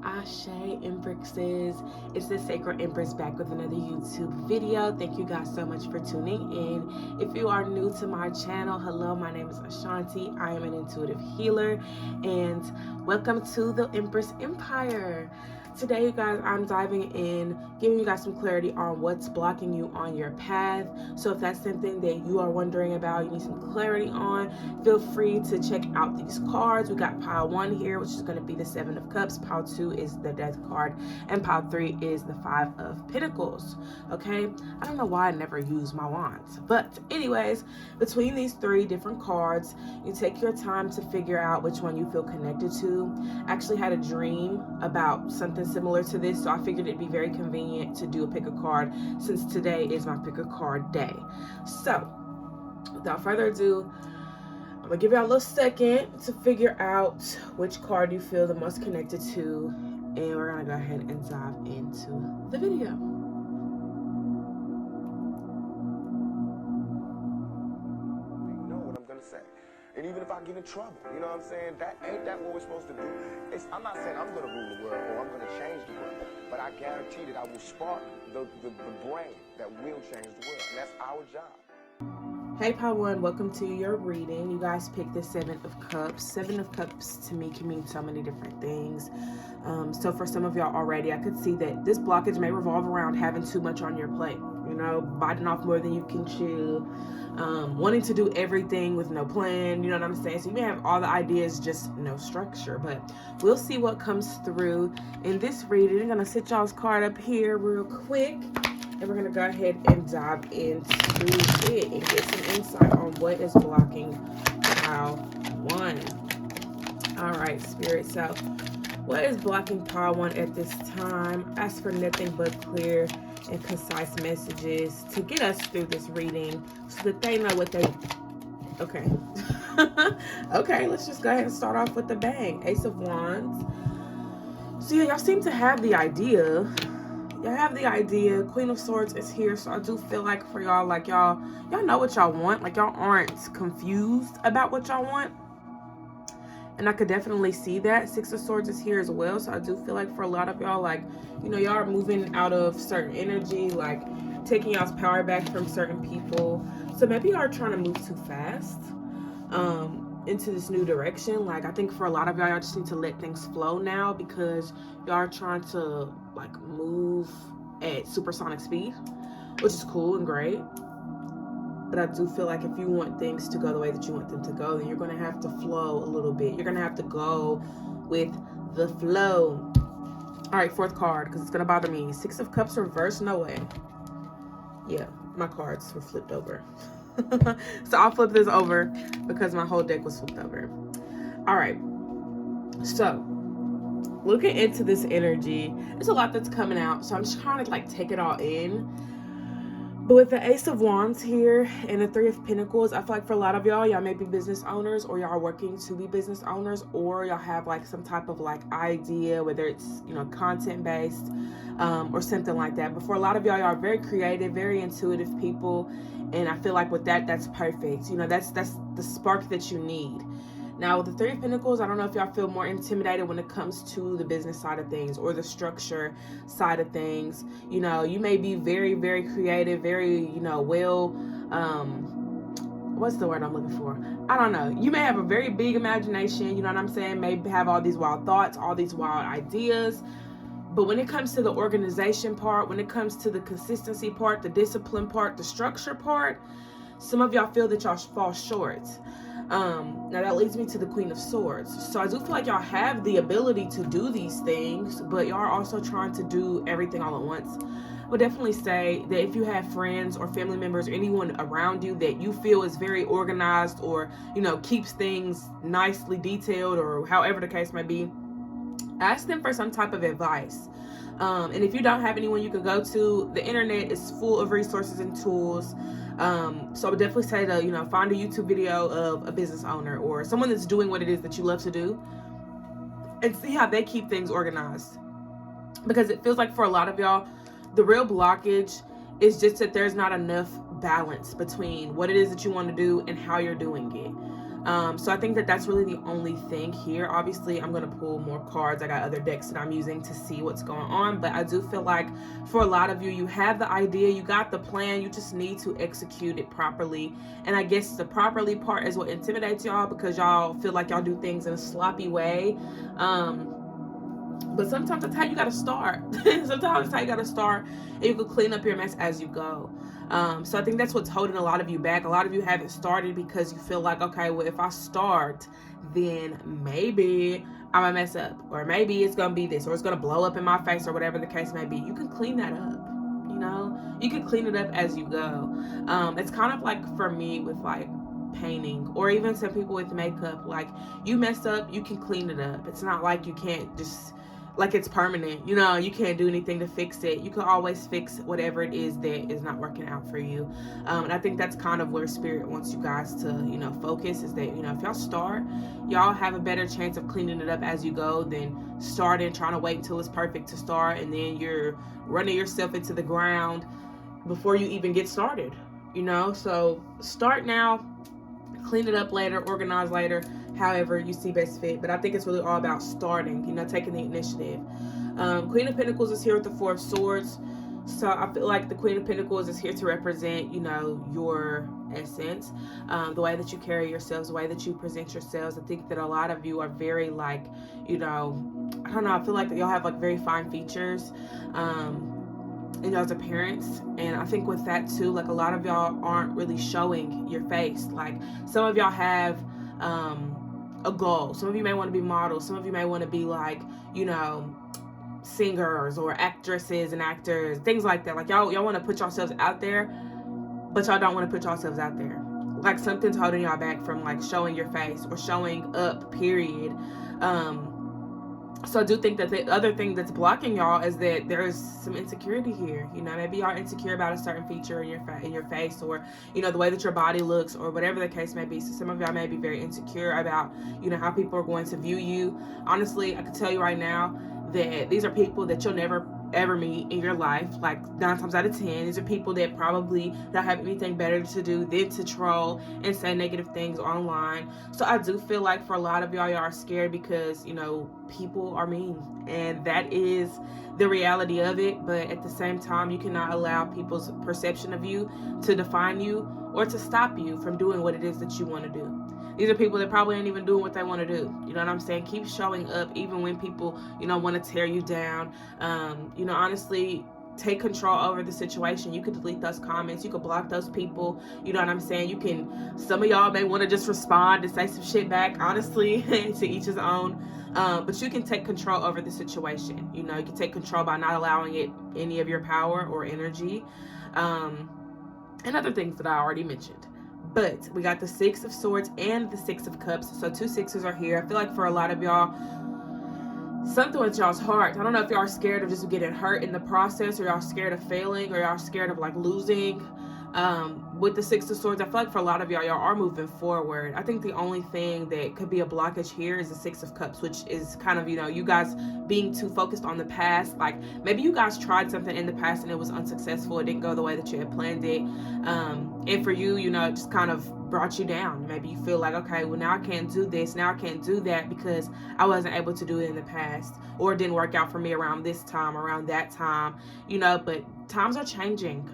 Ashe Empresses, it's the Sacred Empress back with another YouTube video. Thank you guys so much for tuning in. If you are new to my channel, hello, my name is Ashanti. I am an intuitive healer and welcome to the Empress Empire. Today, you guys, I'm diving in, giving you guys some clarity on what's blocking you on your path. So if that's something that you are wondering about, you need some clarity on, feel free to check out these cards. We got pile 1 here, which is going to be the 7 of Cups. Pile 2 is the Death card, and pile 3 is the 5 of Pentacles. Okay, I don't know why I never use my wands, but anyways, between these 3 different cards, you take your time to figure out which one you feel connected to. I actually had a dream about something similar to this, so I figured it'd be very convenient to do a pick a card since today is my pick a card day. So without further ado, I'm gonna give y'all a little second to figure out which card you feel the most connected to, and we're gonna go ahead and dive into the video. Know what I'm gonna say. And even if I get in trouble, you know what I'm saying? Ain't that what we're supposed to do? I'm not saying I'm gonna rule the world or I'm gonna change the world, but I guarantee that I will spark the brain that will change the world. And that's our job. Hey pile 1, welcome to your reading. You guys picked the 7 of Cups. 7 of Cups to me can mean so many different things. So for some of y'all already, I could see that this blockage may revolve around having too much on your plate. You know, biting off more than you can chew, wanting to do everything with no plan, you know what I'm saying? So you may have all the ideas, just no structure, but we'll see what comes through in this reading. I'm gonna sit y'all's card up here real quick, and we're gonna go ahead and dive into it and get some insight on what is blocking pile 1. All right, Spirit, so what is blocking pile 1 at this time? Ask for nothing but clear and concise messages to get us through this reading so that they know what they... Okay. Okay, let's just go ahead and start off with the bang. Ace of Wands. So yeah, y'all seem to have the idea. Y'all have the idea. Queen of Swords is here, so I do feel like for y'all, like y'all know what y'all want. Like y'all aren't confused about what y'all want. And I could definitely see that. 6 of Swords is here as well. So I do feel like for a lot of y'all, like, you know, y'all are moving out of certain energy, like taking y'all's power back from certain people. So maybe y'all are trying to move too fast into this new direction. Like, I think for a lot of y'all just need to let things flow now because y'all are trying to, like, move at supersonic speed, which is cool and great. But I do feel like if you want things to go the way that you want them to go, then you're going to have to flow a little bit. You're going to have to go with the flow. All right, 4th card, because it's going to bother me. 6 of Cups reversed, no way. Yeah, my cards were flipped over. So I'll flip this over because my whole deck was flipped over. All right, so looking into this energy, there's a lot that's coming out. So I'm just trying to, like, take it all in. But with the Ace of Wands here and the 3 of Pentacles, I feel like for a lot of y'all may be business owners, or y'all are working to be business owners, or y'all have like some type of like idea, whether it's, you know, content based or something like that. But for a lot of y'all are very creative, very intuitive people. And I feel like with that, that's perfect. You know, that's the spark that you need. Now, with the 3 of Pentacles, I don't know if y'all feel more intimidated when it comes to the business side of things or the structure side of things. You know, you may be very, very creative, very, you know, what's the word I'm looking for? I don't know. You may have a very big imagination, you know what I'm saying? Maybe have all these wild thoughts, all these wild ideas. But when it comes to the organization part, when it comes to the consistency part, the discipline part, the structure part, some of y'all feel that y'all fall short. Now that leads me to the Queen of Swords. So I do feel like y'all have the ability to do these things, but y'all are also trying to do everything all at once. I would definitely say that if you have friends or family members or anyone around you that you feel is very organized or, you know, keeps things nicely detailed or however the case may be, ask them for some type of advice. And if you don't have anyone you can go to, the internet is full of resources and tools. So I would definitely say to, you know, find a YouTube video of a business owner or someone that's doing what it is that you love to do and see how they keep things organized. Because it feels like for a lot of y'all, the real blockage is just that there's not enough balance between what it is that you want to do and how you're doing it. So I think that that's really the only thing here. Obviously, I'm going to pull more cards. I got other decks that I'm using to see what's going on. But I do feel like for a lot of you, you have the idea, you got the plan, you just need to execute it properly. And I guess the properly part is what intimidates y'all, because y'all feel like y'all do things in a sloppy way. But sometimes that's how you gotta start. Sometimes that's how you gotta start, and you can clean up your mess as you go. So I think that's what's holding a lot of you back. A lot of you haven't started because you feel like, okay, well, if I start, then maybe I'm gonna mess up, or maybe it's gonna be this, or it's gonna blow up in my face, or whatever the case may be. You can clean that up. You can clean it up as you go. It's kind of like for me with like painting, or even some people with makeup. Like, you mess up, you can clean it up. It's not like you can't just, like, it's permanent. You can't do anything to fix it. You can always fix whatever it is that is not working out for you. And I think that's kind of where Spirit wants you guys to, focus, is that, if y'all start, y'all have a better chance of cleaning it up as you go than starting, trying to wait until it's perfect to start, and then you're running yourself into the ground before you even get started. So start now, clean it up later, organize later, however you see best fit. But I think it's really all about starting, taking the initiative. Queen of Pentacles is here with the Four of Swords. So I feel like the Queen of Pentacles is here to represent, your essence, the way that you carry yourselves, the way that you present yourselves. I think that a lot of you are very like, I don't know, I feel like y'all have like very fine features in y'all's appearance. And I think with that too, like, a lot of y'all aren't really showing your face. Like, some of y'all have a goal. Some of you may want to be models. Some of you may want to be like, singers or actresses and actors, things like that. Like, y'all want to put yourselves out there, but y'all don't want to put yourselves out there. Like, something's holding y'all back from like showing your face or showing up, period. So I do think that the other thing that's blocking y'all is that there's some insecurity here. Maybe y'all insecure about a certain feature in your face, or the way that your body looks, or whatever the case may be. So some of y'all may be very insecure about how people are going to view you. Honestly, I can tell you right now that these are people that you'll never ever meet in your life. Like, 9 times out of 10, these are people that probably don't have anything better to do than to troll and say negative things online. So I do feel like for a lot of y'all are scared because people are mean, and that is the reality of it. But at the same time, you cannot allow people's perception of you to define you or to stop you from doing what it is that you want to do. These are people that probably ain't even doing what they want to do. You know what I'm saying? Keep showing up even when people, want to tear you down. Honestly, take control over the situation. You could delete those comments. You could block those people. You know what I'm saying? Some of y'all may want to just respond and say some shit back. Honestly, to each his own. But you can take control over the situation. You can take control by not allowing it any of your power or energy. And other things that I already mentioned. But we got the Six of Swords and the Six of Cups. So 2 sixes are here. I feel like for a lot of y'all, something with y'all's heart. I don't know if y'all are scared of just getting hurt in the process, or y'all scared of failing, or y'all scared of like losing. With the Six of Swords, I feel like for a lot of y'all are moving forward. I think the only thing that could be a blockage here is the Six of Cups, which is kind of, you guys being too focused on the past. Like, maybe you guys tried something in the past and it was unsuccessful. It didn't go the way that you had planned it. And for you, it just kind of brought you down. Maybe you feel like, okay, well, now I can't do this, now I can't do that because I wasn't able to do it in the past, or it didn't work out for me around this time, around that time, but times are changing.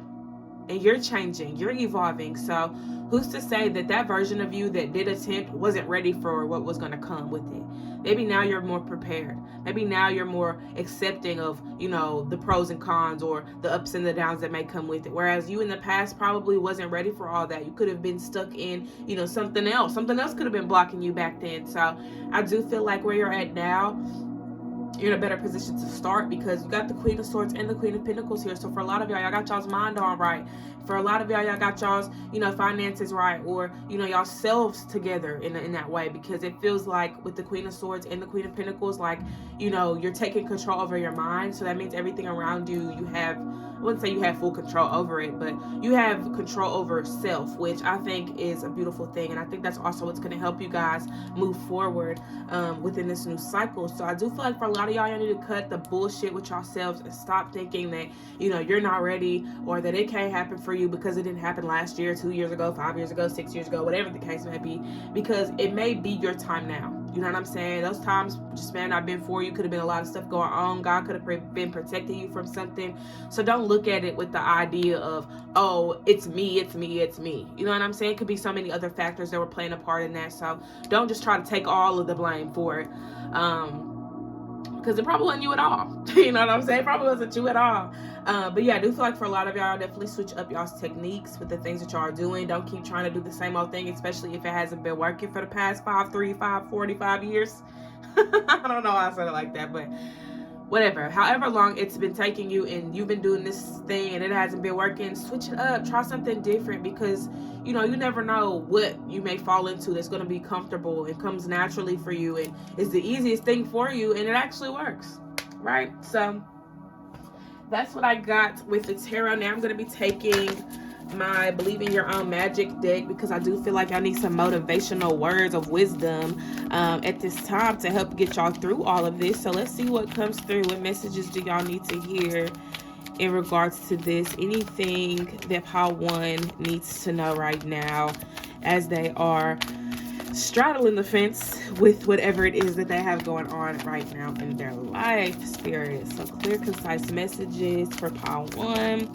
And you're changing, you're evolving. So who's to say that version of you that did attempt wasn't ready for what was going to come with it? Maybe now you're more prepared. Maybe now you're more accepting of, the pros and cons, or the ups and the downs that may come with it. Whereas you in the past probably wasn't ready for all that. You could have been stuck in, something else. Something else could have been blocking you back then. So I do feel like where you're at now, you're in a better position to start, because you got the Queen of Swords and the Queen of Pentacles here. So for a lot of y'all got y'all's mind on right. For a lot of y'all got y'all's, finances right, or, y'all selves together in that way, because it feels like with the Queen of Swords and the Queen of Pentacles, like, you're taking control over your mind. So that means everything around you, you have I wouldn't say you have full control over it, but you have control over self, which I think is a beautiful thing. And I think that's also what's going to help you guys move forward within this new cycle. So I do feel like for a lot of y'all need to cut the bullshit with yourselves and stop thinking that, you know, you're not ready or that it can't happen for you because it didn't happen last year, 2 years ago, 5 years ago, 6 years ago, whatever the case may be, because it may be your time now. You know what I'm saying? Those times just may not been for you. Could have been a lot of stuff going on. God could have been protecting you from something. So don't look at it with the idea of, oh, it's me, it's me, it's me. You know what I'm saying? It could be so many other factors that were playing a part in that. So don't just try to take all of the blame for it. Because it probably wasn't you at all. You know what I'm saying? It probably wasn't you at all. But yeah, I do feel like for a lot of y'all, definitely switch up y'all's techniques with the things that y'all are doing. Don't keep trying to do the same old thing, especially if it hasn't been working for the past 45 years. I don't know why I said it like that, but whatever. However long it's been taking you and you've been doing this thing and it hasn't been working, switch it up. Try something different, because, you know, you never know what you may fall into that's going to be comfortable and comes naturally for you and is the easiest thing for you, and it actually works, right? So that's what I got with the tarot. Now I'm going to be taking my Believe in Your Own Magic deck, because I do feel like I need some motivational words of wisdom at this time to help get y'all through all of this. So let's see what comes through. What messages do y'all need to hear in regards to this? Anything that Pile 1 needs to know right now as they are straddling the fence with whatever it is that they have going on right now in their life, Spirit. So clear, concise messages for Pile 1.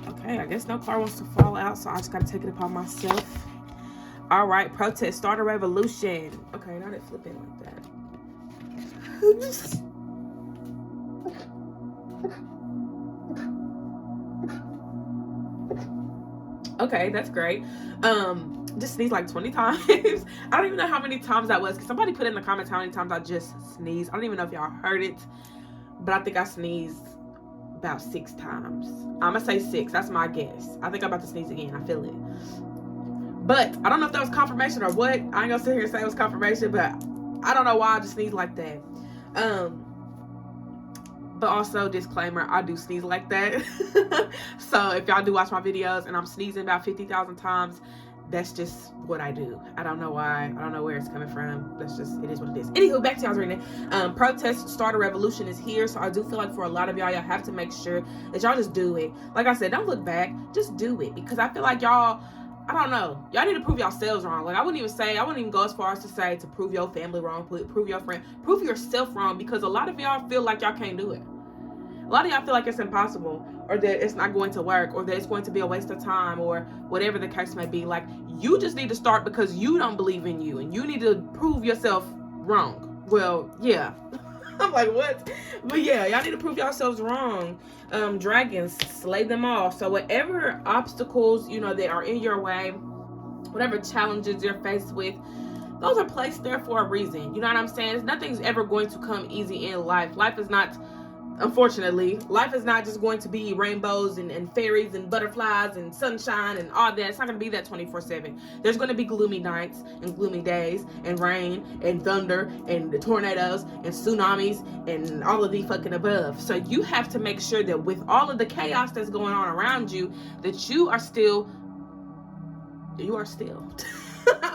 Okay, I guess no card wants to fall out, so I just gotta take it upon myself. All right, protest, start a revolution. Okay, not it flipping like that. Okay, that's great. Just sneezed like 20 times. I don't even know how many times that was. Somebody put in the comments how many times I just sneezed. I don't even know if y'all heard it, but I think I sneezed about 6 times. I'm gonna say 6. That's my guess. I think I'm about to sneeze again. I feel it. But I don't know if that was confirmation or what. I ain't gonna sit here and say it was confirmation, but I don't know why I just sneezed like that. But also, disclaimer, I do sneeze like that. So if y'all do watch my videos and I'm sneezing about 50,000 times, that's just what I do. I don't know why. I don't know where it's coming from. That's just, it is what it is. Anywho, back to y'all's reading. Protest, start a revolution is here. So I do feel like for a lot of y'all have to make sure that y'all just do it. Like I said, don't look back. Just do it. Because I feel like y'all, I don't know. Y'all need to prove yourselves wrong. Like, I wouldn't even go as far as to say to prove your family wrong, prove your friend, prove yourself wrong. Because a lot of y'all feel like y'all can't do it. A lot of y'all feel like it's impossible, or that it's not going to work, or that it's going to be a waste of time, or whatever the case may be. Like, you just need to start because you don't believe in you, and you need to prove yourself wrong. Well, yeah. I'm like, what? But yeah, y'all need to prove yourselves wrong. Dragons, slay them all. So whatever obstacles, you know, that are in your way, whatever challenges you're faced with, those are placed there for a reason. You know what I'm saying? Nothing's ever going to come easy in life. Life is not... Unfortunately, life is not just going to be rainbows and fairies and butterflies and sunshine and all that. It's not going to be that 24/7. There's going to be gloomy nights and gloomy days and rain and thunder and tornadoes and tsunamis and all of the fucking above. So you have to make sure that with all of the chaos that's going on around you, that you are still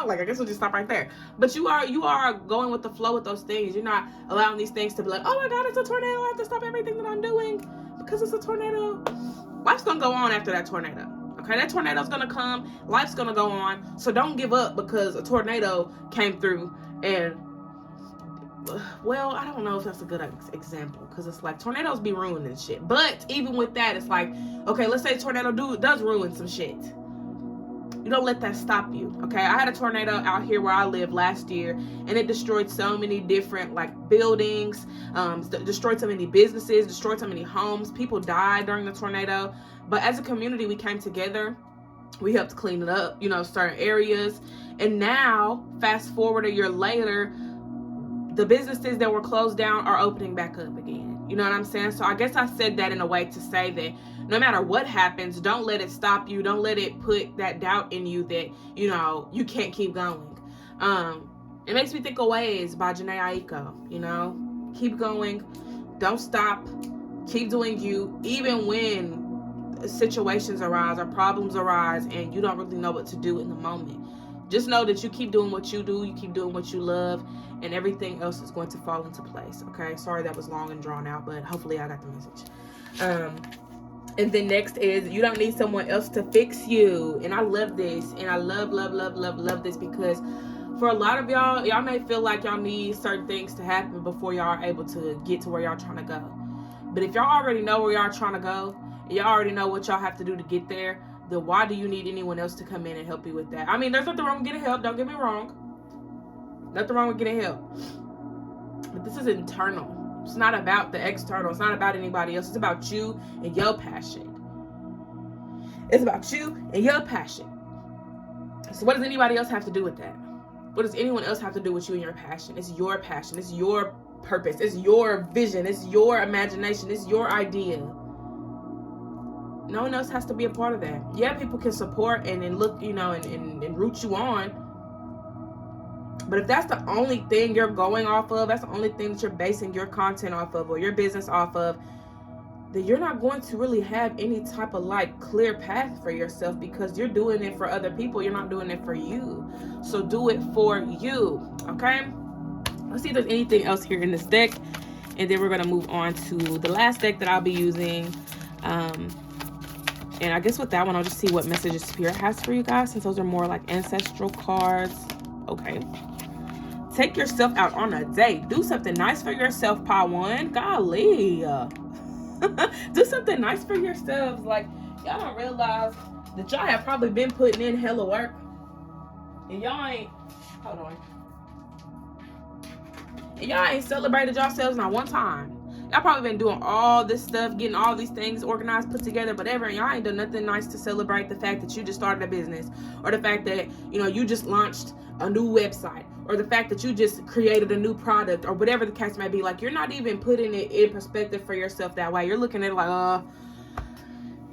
like, I guess we'll just stop right there. But you are going with the flow with those things. You're not allowing these things to be like, oh my God, it's a tornado. I have to stop everything that I'm doing because it's a tornado. Life's gonna go on after that tornado. Okay, that tornado's gonna come. Life's gonna go on. So don't give up because a tornado came through and, well, I don't know if that's a good example, because it's like tornadoes be ruining shit. But even with that, it's like, okay, let's say a tornado does ruin some shit. You don't let that stop you, okay? I had a tornado out here where I live last year, and it destroyed so many different, like, buildings, destroyed so many businesses, destroyed so many homes. People died during the tornado. But as a community, we came together. We helped clean it up, you know, certain areas. And now, fast forward a year later, the businesses that were closed down are opening back up again. You know what I'm saying? So I guess I said that in a way to say that no matter what happens, don't let it stop you. Don't let it put that doubt in you that, you know, you can't keep going. It makes me think of Ways by Janae Aiko. You know, keep going. Don't stop. Keep doing you, even when situations arise or problems arise and you don't really know what to do in the moment. Just know that you keep doing what you do, you keep doing what you love, and everything else is going to fall into place. Okay, sorry that was long and drawn out, but hopefully I got the message. And then next is, you don't need someone else to fix you. And I love this, and I love this, because for a lot of y'all may feel like y'all need certain things to happen before y'all are able to get to where y'all trying to go. But if y'all already know where y'all trying to go, and y'all already know what y'all have to do to get there, then why do you need anyone else to come in and help you with that? I mean, there's nothing wrong with getting help, don't get me wrong. Nothing wrong with getting help. But this is internal. It's not about the external. It's not about anybody else. It's about you and your passion. It's about you and your passion. So what does anybody else have to do with that? What does anyone else have to do with you and your passion? It's your passion. It's your purpose. It's your vision. It's your imagination. It's your idea. No one else has to be a part of that. Yeah, people can support and look, and root you on. But if that's the only thing you're going off of, that's the only thing that you're basing your content off of or your business off of, then you're not going to really have any type of clear path for yourself, because you're doing it for other people. You're not doing it for you. So do it for you. Okay? Let's see if there's anything else here in this deck. And then we're going to move on to the last deck that I'll be using. And I guess with that one, I'll just see what messages Spirit has for you guys, since those are more like ancestral cards. Okay. Take yourself out on a date. Do something nice for yourself, Pile 1. Golly. Do something nice for yourselves. Y'all don't realize that y'all have probably been putting in hella work. And y'all ain't, hold on. And y'all ain't celebrated yourselves not one time. Y'all probably been doing all this stuff, getting all these things organized, put together, whatever, and y'all ain't done nothing nice to celebrate the fact that you just started a business, or the fact that, you just launched a new website, or the fact that you just created a new product, or whatever the case may be. You're not even putting it in perspective for yourself that way. You're looking at it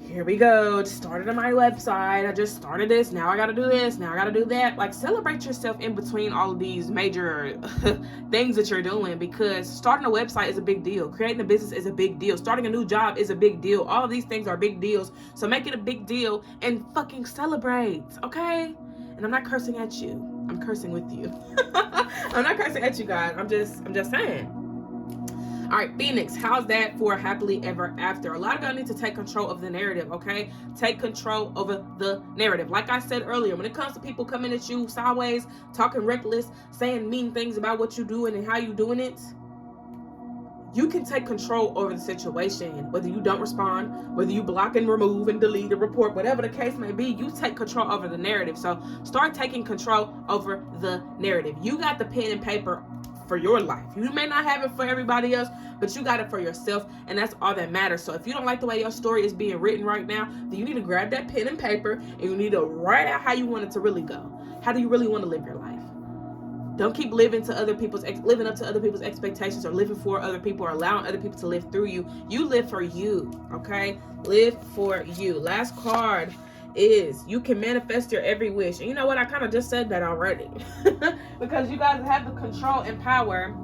here we go, just started on my website, I just started this, now I gotta do this, now I gotta do that. Celebrate yourself in between all of these major things that you're doing, because starting a website is a big deal, creating a business is a big deal, starting a new job is a big deal. All of these things are big deals, so make it a big deal and fucking celebrate, okay? And I'm not cursing at you, I'm cursing with you. I'm not cursing at you guys, I'm just saying. All right, Phoenix, how's that for happily ever after? A lot of y'all need to take control of the narrative, okay? Take control over the narrative. Like I said earlier, when it comes to people coming at you sideways, talking reckless, saying mean things about what you're doing and how you're doing it, you can take control over the situation. Whether you don't respond, whether you block and remove and delete and report, whatever the case may be, you take control over the narrative. So start taking control over the narrative. You got the pen and paper for your life. You may not have it for everybody else, but you got it for yourself, and that's all that matters. So if you don't like the way your story is being written right now, then you need to grab that pen and paper and you need to write out how you want it to really go. How do you really want to live your life? Don't keep living up to other people's expectations, or living for other people, or allowing other people to live through you. You live for you, okay? Live for you. Last card is, you can manifest your every wish. And you know what? I kind of just said that already. Because you guys have the control and power.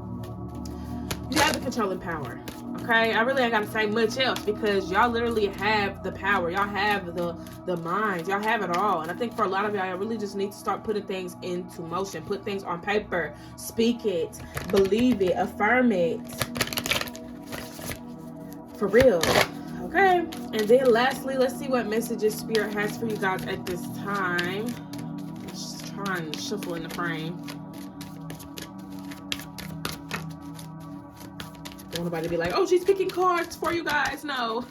You have the control and power. Okay? I really ain't got to say much else, because y'all literally have the power. Y'all have the minds. Y'all have it all. And I think for a lot of y'all really just need to start putting things into motion. Put things on paper. Speak it. Believe it. Affirm it. For real. Okay, and then lastly, let's see what messages Spirit has for you guys at this time. Just try and shuffle in the frame. Don't nobody be like, oh, she's picking cards for you guys. No.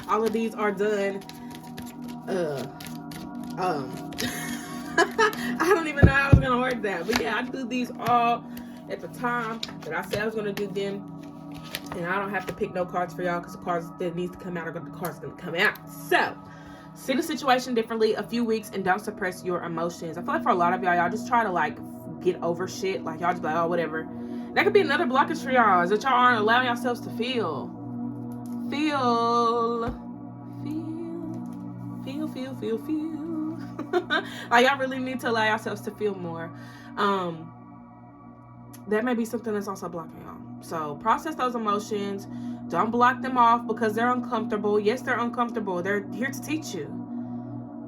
All of these are done. I don't even know how I was going to word that. But yeah, I do these all at the time that I said I was going to do them. And I don't have to pick no cards for y'all, because the cards that needs to come out are the cards going to come out. So, see the situation differently, a few weeks, and don't suppress your emotions. I feel like for a lot of y'all just try to get over shit. Y'all just be like, oh, whatever. That could be another blockage for y'all, is that y'all aren't allowing yourselves to feel. Feel. Y'all really need to allow yourselves to feel more. that may be something that's also blocking y'all. So process those emotions. Don't block them off because they're uncomfortable. Yes, they're uncomfortable. They're here to teach you.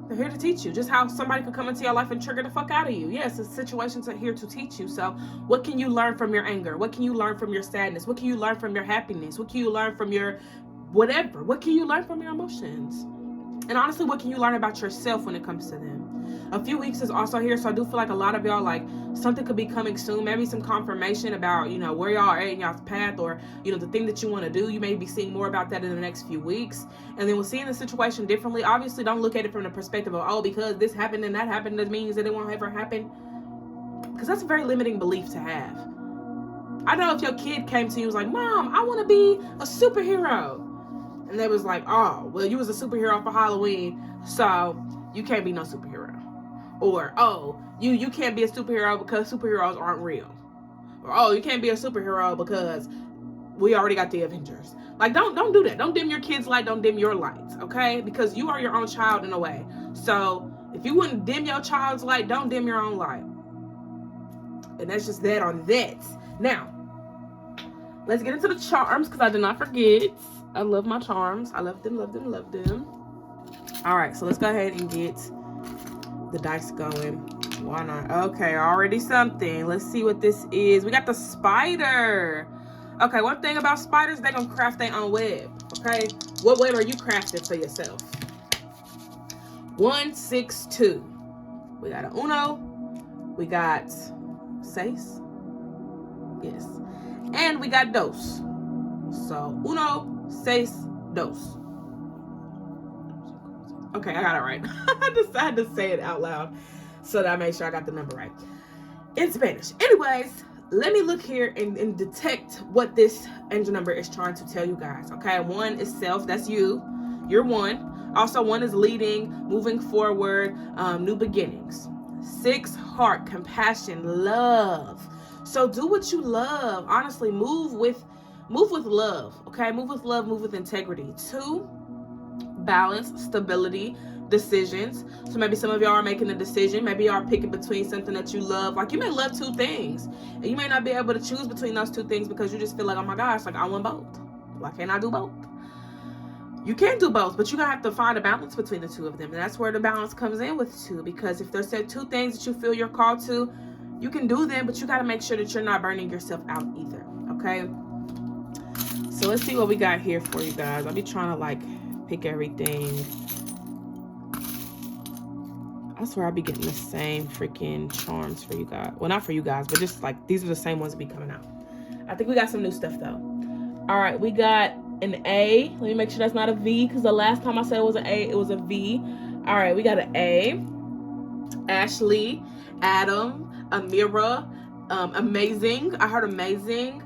They're here to teach you. Just how somebody could come into your life and trigger the fuck out of you. Yes, the situations are here to teach you. So what can you learn from your anger? What can you learn from your sadness? What can you learn from your happiness? What can you learn from your whatever? What can you learn from your emotions? And honestly, what can you learn about yourself when it comes to them? A few weeks is also here, so I do feel like a lot of y'all, like, something could be coming soon. Maybe some confirmation about, you know, where y'all are in y'all's path, or, you know, the thing that you want to do. You may be seeing more about that in the next few weeks. And then we're seeing the situation differently. Obviously, don't look at it from the perspective of, oh, because this happened and that happened, that means that it won't ever happen. Because that's a very limiting belief to have. I know if your kid came to you and was like, Mom, I want to be a superhero. And they was like, oh, well, you was a superhero for Halloween, so you can't be no superhero. Or, oh, you can't be a superhero because superheroes aren't real. Or, oh, you can't be a superhero because we already got the Avengers. Like, don't do that. Don't dim your kid's light. Don't dim your lights, okay? Because you are your own child in a way. So if you wouldn't dim your child's light, don't dim your own light. And that's just that on that. Now, let's get into the charms because I did not forget. I love my charms. I love them, love them, love them. All right, so let's go ahead and get the dice going. Why not? Okay, already something. Let's see what this is. We got the spider. Okay, one thing about spiders, they're going to craft their own web. Okay, what web are you crafting for yourself? 1, 6, 2. We got a uno. We got seis. Yes. And we got dos. So, uno, seis, dos. Okay, I got it right. I had to say it out loud so that I made sure I got the number right. In Spanish. Anyways, let me look here and detect what this angel number is trying to tell you guys. Okay, 1 is self. That's you. You're 1. Also, 1 is leading, moving forward, new beginnings. 6, heart, compassion, love. So do what you love. Honestly, move with love. Okay, move with love, move with integrity. 2, balance, stability, decisions. So maybe some of y'all are making a decision. Maybe y'all are picking between something that you love. Like, you may love 2 things, and you may not be able to choose between those 2 things because you just feel like, oh my gosh, like, I want both. Why can't I do both? You can do both, but you're gonna have to find a balance between the 2 of them. And that's where the balance comes in with 2, because if there's 2 things that you feel you're called to, you can do them, but you got to make sure that you're not burning yourself out either. Okay, so let's see what we got here for you guys. I'll be trying to, like, pick everything. I swear I'll be getting the same freaking charms for you guys. Well, not for you guys, but just like these are the same ones that be coming out. I think we got some new stuff though. All right, we got an A. Let me make sure that's not a V, because the last time I said it was an A, it was a V. All right, we got an A. Ashley, Adam, Amira, amazing. I heard amazing.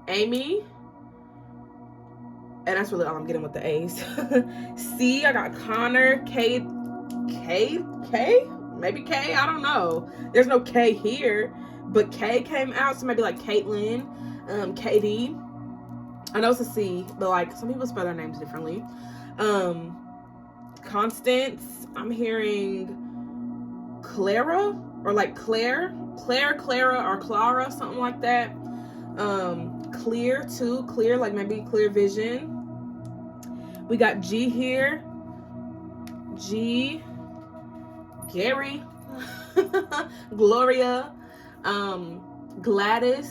Amy. And that's really all I'm getting with the A's. C, I got Connor, K, maybe K, I don't know. There's no K here, but K came out, so maybe like Caitlin, Katie. I know it's a C, but like some people spell their names differently. Constance, I'm hearing Clara, or like Clara, or Clara, something like that. Clear too, clear, like maybe clear vision. We got G here. G, Gary, Gloria, Gladys.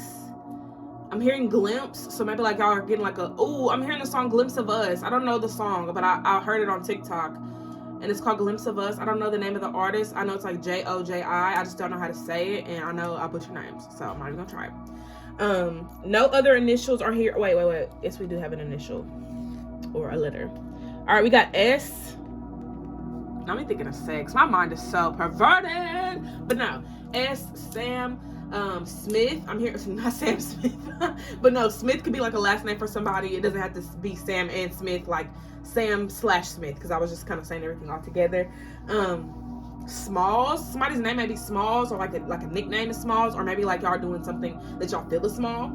I'm hearing glimpse, so maybe like y'all are getting like I'm hearing the song Glimpse of Us. I don't know the song, but I heard it on TikTok, and it's called Glimpse of Us. I don't know the name of the artist. I know it's like Joji. I just don't know how to say it, and I know I butcher names, so I'm not even gonna try it. No other initials are here. Wait. Yes, we do have an initial or a letter. All right, we got S. Now I'm thinking of sex. My mind is so perverted. But no, S, Sam, Smith. I'm here, not Sam Smith. But no, Smith could be like a last name for somebody. It doesn't have to be Sam and Smith, like Sam/Smith, because I was just kind of saying everything all together. Smalls. Somebody's name may be Smalls, or like a nickname is Smalls, or maybe like y'all doing something that y'all feel is small.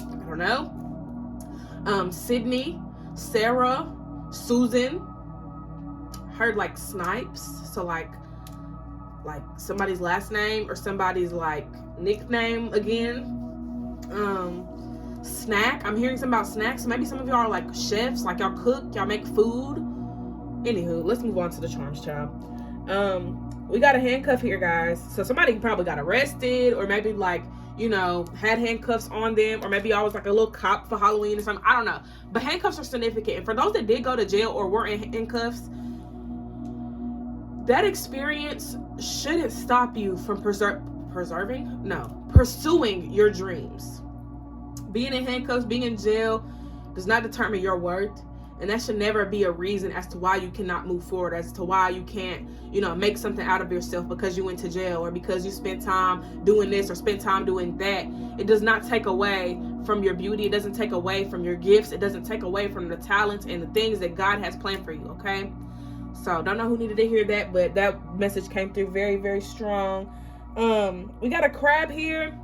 I don't know. Sydney, Sarah, Susan. Heard like Snipes, so like like somebody's last name or somebody's like nickname again. Snack. I'm hearing something about snacks. So maybe some of y'all are like chefs, like y'all cook, y'all make food. Anywho, let's move on to the charms, child. We got a handcuff here, guys. So somebody probably got arrested, or maybe like, you know, had handcuffs on them, or maybe y'all was like a little cop for Halloween or something. I don't know. But handcuffs are significant. And for those that did go to jail or were in handcuffs, that experience shouldn't stop you from pursuing your dreams. Being in handcuffs, being in jail does not determine your worth. And that should never be a reason as to why you cannot move forward, as to why you can't, you know, make something out of yourself because you went to jail or because you spent time doing this or spent time doing that. It does not take away from your beauty. It doesn't take away from your gifts. It doesn't take away from the talents and the things that God has planned for you, okay? So, don't know who needed to hear that, but that message came through very, very strong. We got a crab here.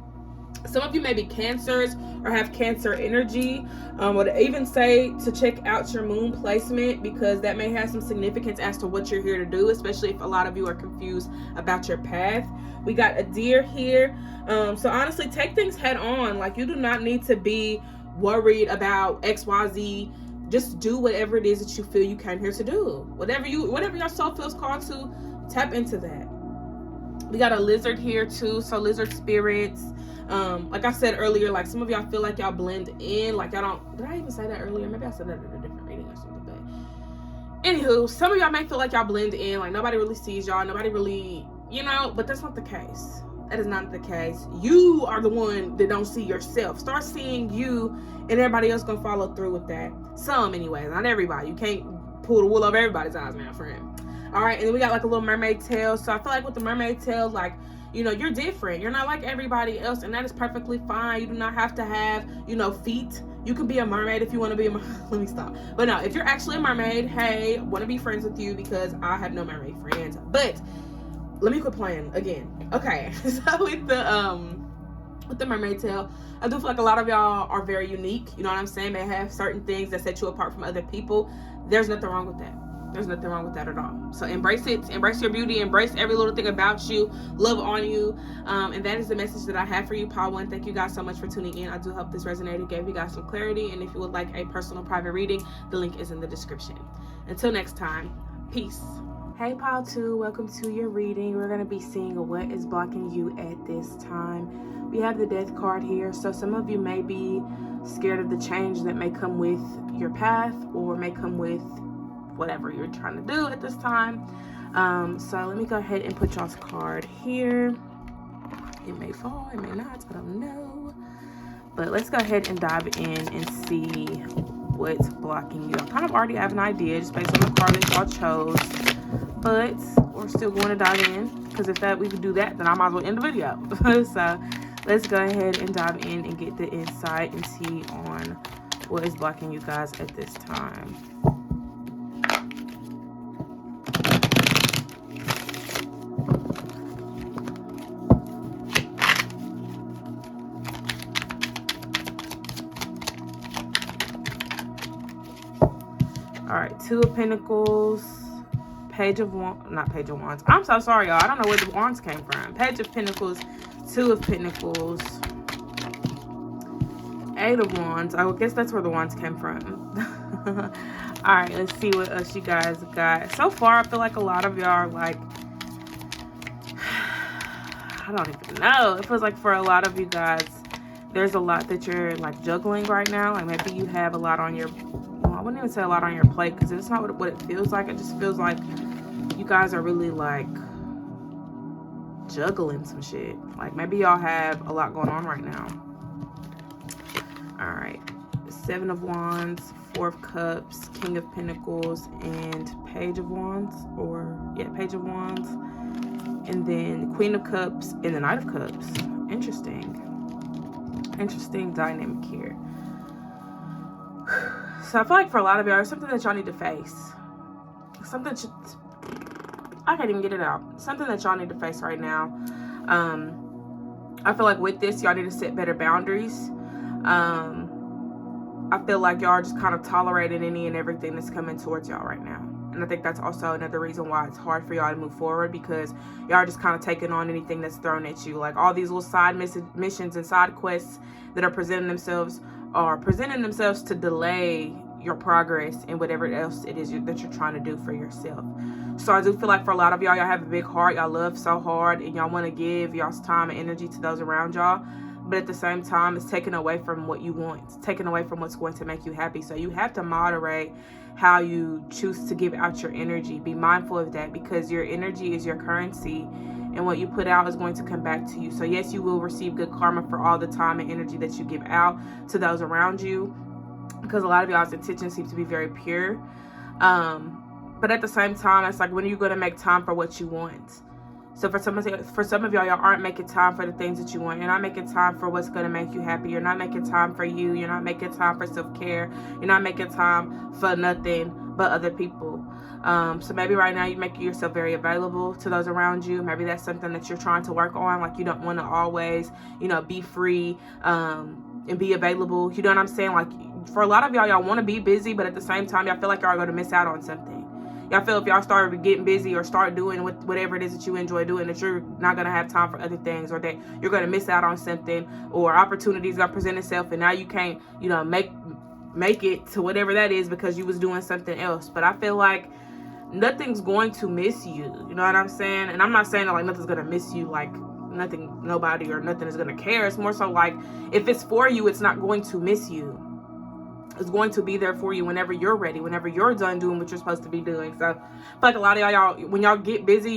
Some of you may be cancers or have cancer energy. Would even say to check out your moon placement, because that may have some significance as to what you're here to do, especially if a lot of you are confused about your path. We got a deer here. So honestly, take things head on. Like, you do not need to be worried about XYZ. Just do whatever it is that you feel you came here to do. Whatever your soul feels called to, tap into that. We got a lizard here too. So lizard spirits. Like I said earlier, like some of y'all feel like y'all blend in. Like y'all don't, did I even say that earlier? Maybe I said that in a different reading or something. But anywho, some of y'all may feel like y'all blend in. Like nobody really sees y'all. Nobody really, you know, but that's not the case. That is not the case. You are the one that don't see yourself. Start seeing you, and everybody else gonna follow through with that. Some anyways, not everybody. You can't pull the wool over everybody's eyes, man, friend. All right, and then we got like a little mermaid tail. So I feel like with the mermaid tail, like, you know, you're different. You're not like everybody else, and that is perfectly fine. You do not have to have, you know, feet. You can be a mermaid if you want to be a mermaid. Let me stop. But no, if you're actually a mermaid, hey, want to be friends with you, because I have no mermaid friends. But let me quit playing again. Okay, so with the mermaid tail, I do feel like a lot of y'all are very unique. You know what I'm saying? May have certain things that set you apart from other people. There's nothing wrong with that. There's nothing wrong with that at all. So embrace it. Embrace your beauty. Embrace every little thing about you. Love on you. And that is the message that I have for you, Part 1. Thank you guys so much for tuning in. I do hope this resonated, gave you guys some clarity. And if you would like a personal private reading, the link is in the description. Until next time, peace. Hey, Pile 2. Welcome to your reading. We're going to be seeing what is blocking you at this time. We have the Death card here. So some of you may be scared of the change that may come with your path, or may come with whatever you're trying to do at this time. So let me go ahead and put y'all's card here. It may fall, it may not, I don't know. But let's go ahead and dive in and see what's blocking you. I kind of already have an idea just based on the card that y'all chose, but we're still going to dive in, because if that we could do that, then I might as well end the video. So let's go ahead and dive in and get the insight and see on what is blocking you guys at this time. All right, Two of Pentacles, Page of Wands, not Page of Wands. I'm so sorry, y'all. I don't know where the Wands came from. Page of Pentacles, Two of Pentacles, Eight of Wands. I guess that's where the Wands came from. All right, let's see what else you guys got. So far, I feel like a lot of y'all are like, I don't even know. It feels like for a lot of you guys, there's a lot that you're like juggling right now. Like maybe you have a lot on your, I wouldn't even say a lot on your plate, because it's not what it feels like. It just feels like you guys are really like juggling some shit. Like maybe y'all have a lot going on right now. All right, Seven of Wands, Four of Cups, King of Pentacles, and Page of Wands, Page of Wands, and then Queen of Cups and the Knight of Cups. Interesting dynamic here. So I feel like for a lot of y'all, it's something that y'all need to face. I can't even get it out. Something that y'all need to face right now. I feel like with this, y'all need to set better boundaries. I feel like y'all are just kind of tolerating any and everything that's coming towards y'all right now. And I think that's also another reason why it's hard for y'all to move forward, because y'all are just kind of taking on anything that's thrown at you. Like all these little side missions and side quests that are presenting themselves to delay your progress in whatever else it is that you're trying to do for yourself. So I do feel like for a lot of y'all have a big heart. Y'all love so hard and y'all want to give y'all's time and energy to those around y'all. But at the same time, it's taken away from what you want. It's taken away from what's going to make you happy. So you have to moderate how you choose to give out your energy. Be mindful of that, because your energy is your currency, and what you put out is going to come back to you. So yes, you will receive good karma for all the time and energy that you give out to those around you, because a lot of y'all's intentions seem to be very pure. But at the same time, it's like, when are you going to make time for what you want? So for some of y'all aren't making time for the things that you want. You're not making time for what's going to make you happy. You're not making time for you. You're not making time for self-care. You're not making time for nothing but other people. So maybe right now you're making yourself very available to those around you. Maybe that's something that you're trying to work on. Like, you don't want to always, be free and be available. You know what I'm saying? Like, for a lot of y'all want to be busy, but at the same time, y'all feel like y'all are going to miss out on something. Y'all feel if y'all start getting busy or start doing whatever it is that you enjoy doing, that you're not going to have time for other things, or that you're going to miss out on something, or opportunities going to present itself, and now you can't, make it to whatever that is because you was doing something else. But I feel like nothing's going to miss you. You know what I'm saying? And I'm not saying that like nothing's going to miss you, like nobody or nothing is going to care. It's more so like, if it's for you, it's not going to miss you. It's going to be there for you whenever you're ready, whenever you're done doing what you're supposed to be doing. So I feel like a lot of y'all, when y'all get busy,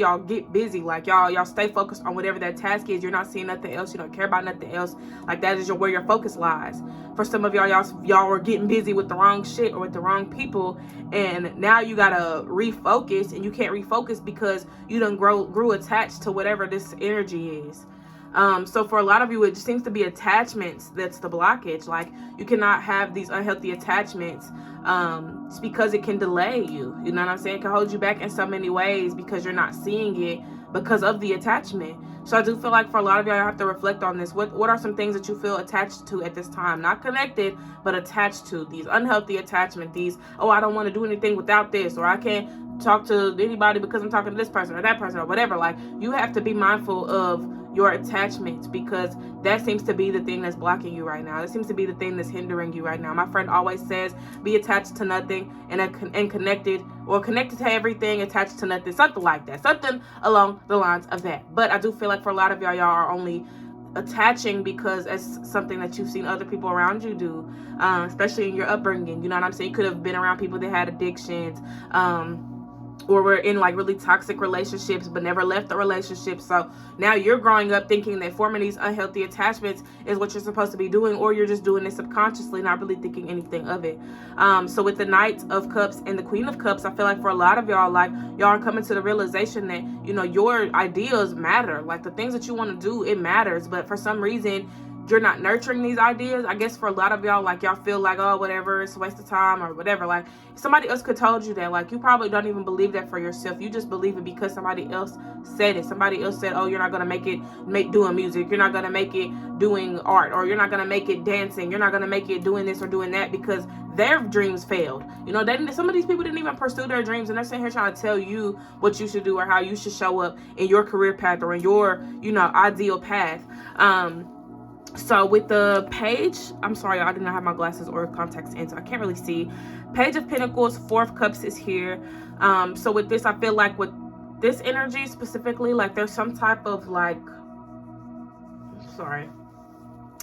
like y'all stay focused on whatever that task is. You're not seeing nothing else. You don't care about nothing else. Like, that is where your focus lies. For some of y'all are getting busy with the wrong shit or with the wrong people, and now you gotta refocus, and you can't refocus because you done grew attached to whatever this energy is. So for a lot of you, it just seems to be attachments that's the blockage. Like, you cannot have these unhealthy attachments it's because it can delay you. You know what I'm saying? It can hold you back in so many ways because you're not seeing it because of the attachment. So I do feel like for a lot of y'all, you have to reflect on this. What are some things that you feel attached to at this time? Not connected, but attached to. These unhealthy attachment. These, I don't want to do anything without this, or I can't talk to anybody because I'm talking to this person or that person or whatever. Like, you have to be mindful of your attachments, because that seems to be the thing that's blocking you right now. That seems to be the thing that's hindering you right now. My friend always says, be attached to nothing and connected, or connected to everything, attached to nothing, something like that, something along the lines of that. But I do feel like for a lot of y'all are only attaching because it's something that you've seen other people around you do, especially in your upbringing. You know what I'm saying? You could have been around people that had addictions, or were in like really toxic relationships but never left the relationship. So now you're growing up thinking that forming these unhealthy attachments is what you're supposed to be doing, or you're just doing it subconsciously, not really thinking anything of it. So with the Knight of Cups and the Queen of Cups, I feel like for a lot of y'all, like, y'all are coming to the realization that, your ideas matter. Like, the things that you want to do, it matters. But for some reason, you're not nurturing these ideas. I guess for a lot of y'all, like, y'all feel like, oh, whatever, it's a waste of time or whatever. Like, somebody else could told you that. Like, you probably don't even believe that for yourself. You just believe it because somebody else said it. Somebody else said, oh, you're not going to make it doing music. You're not going to make it doing art, or you're not going to make it dancing. You're not going to make it doing this or doing that because their dreams failed. Some of these people didn't even pursue their dreams, and they're sitting here trying to tell you what you should do or how you should show up in your career path or in your, ideal path. So with the page, I'm sorry, I did not have my glasses or contacts in, so I can't really see. Page of Pentacles, Four of Cups is here. So with this, I feel like with this energy specifically, like, there's some type of like,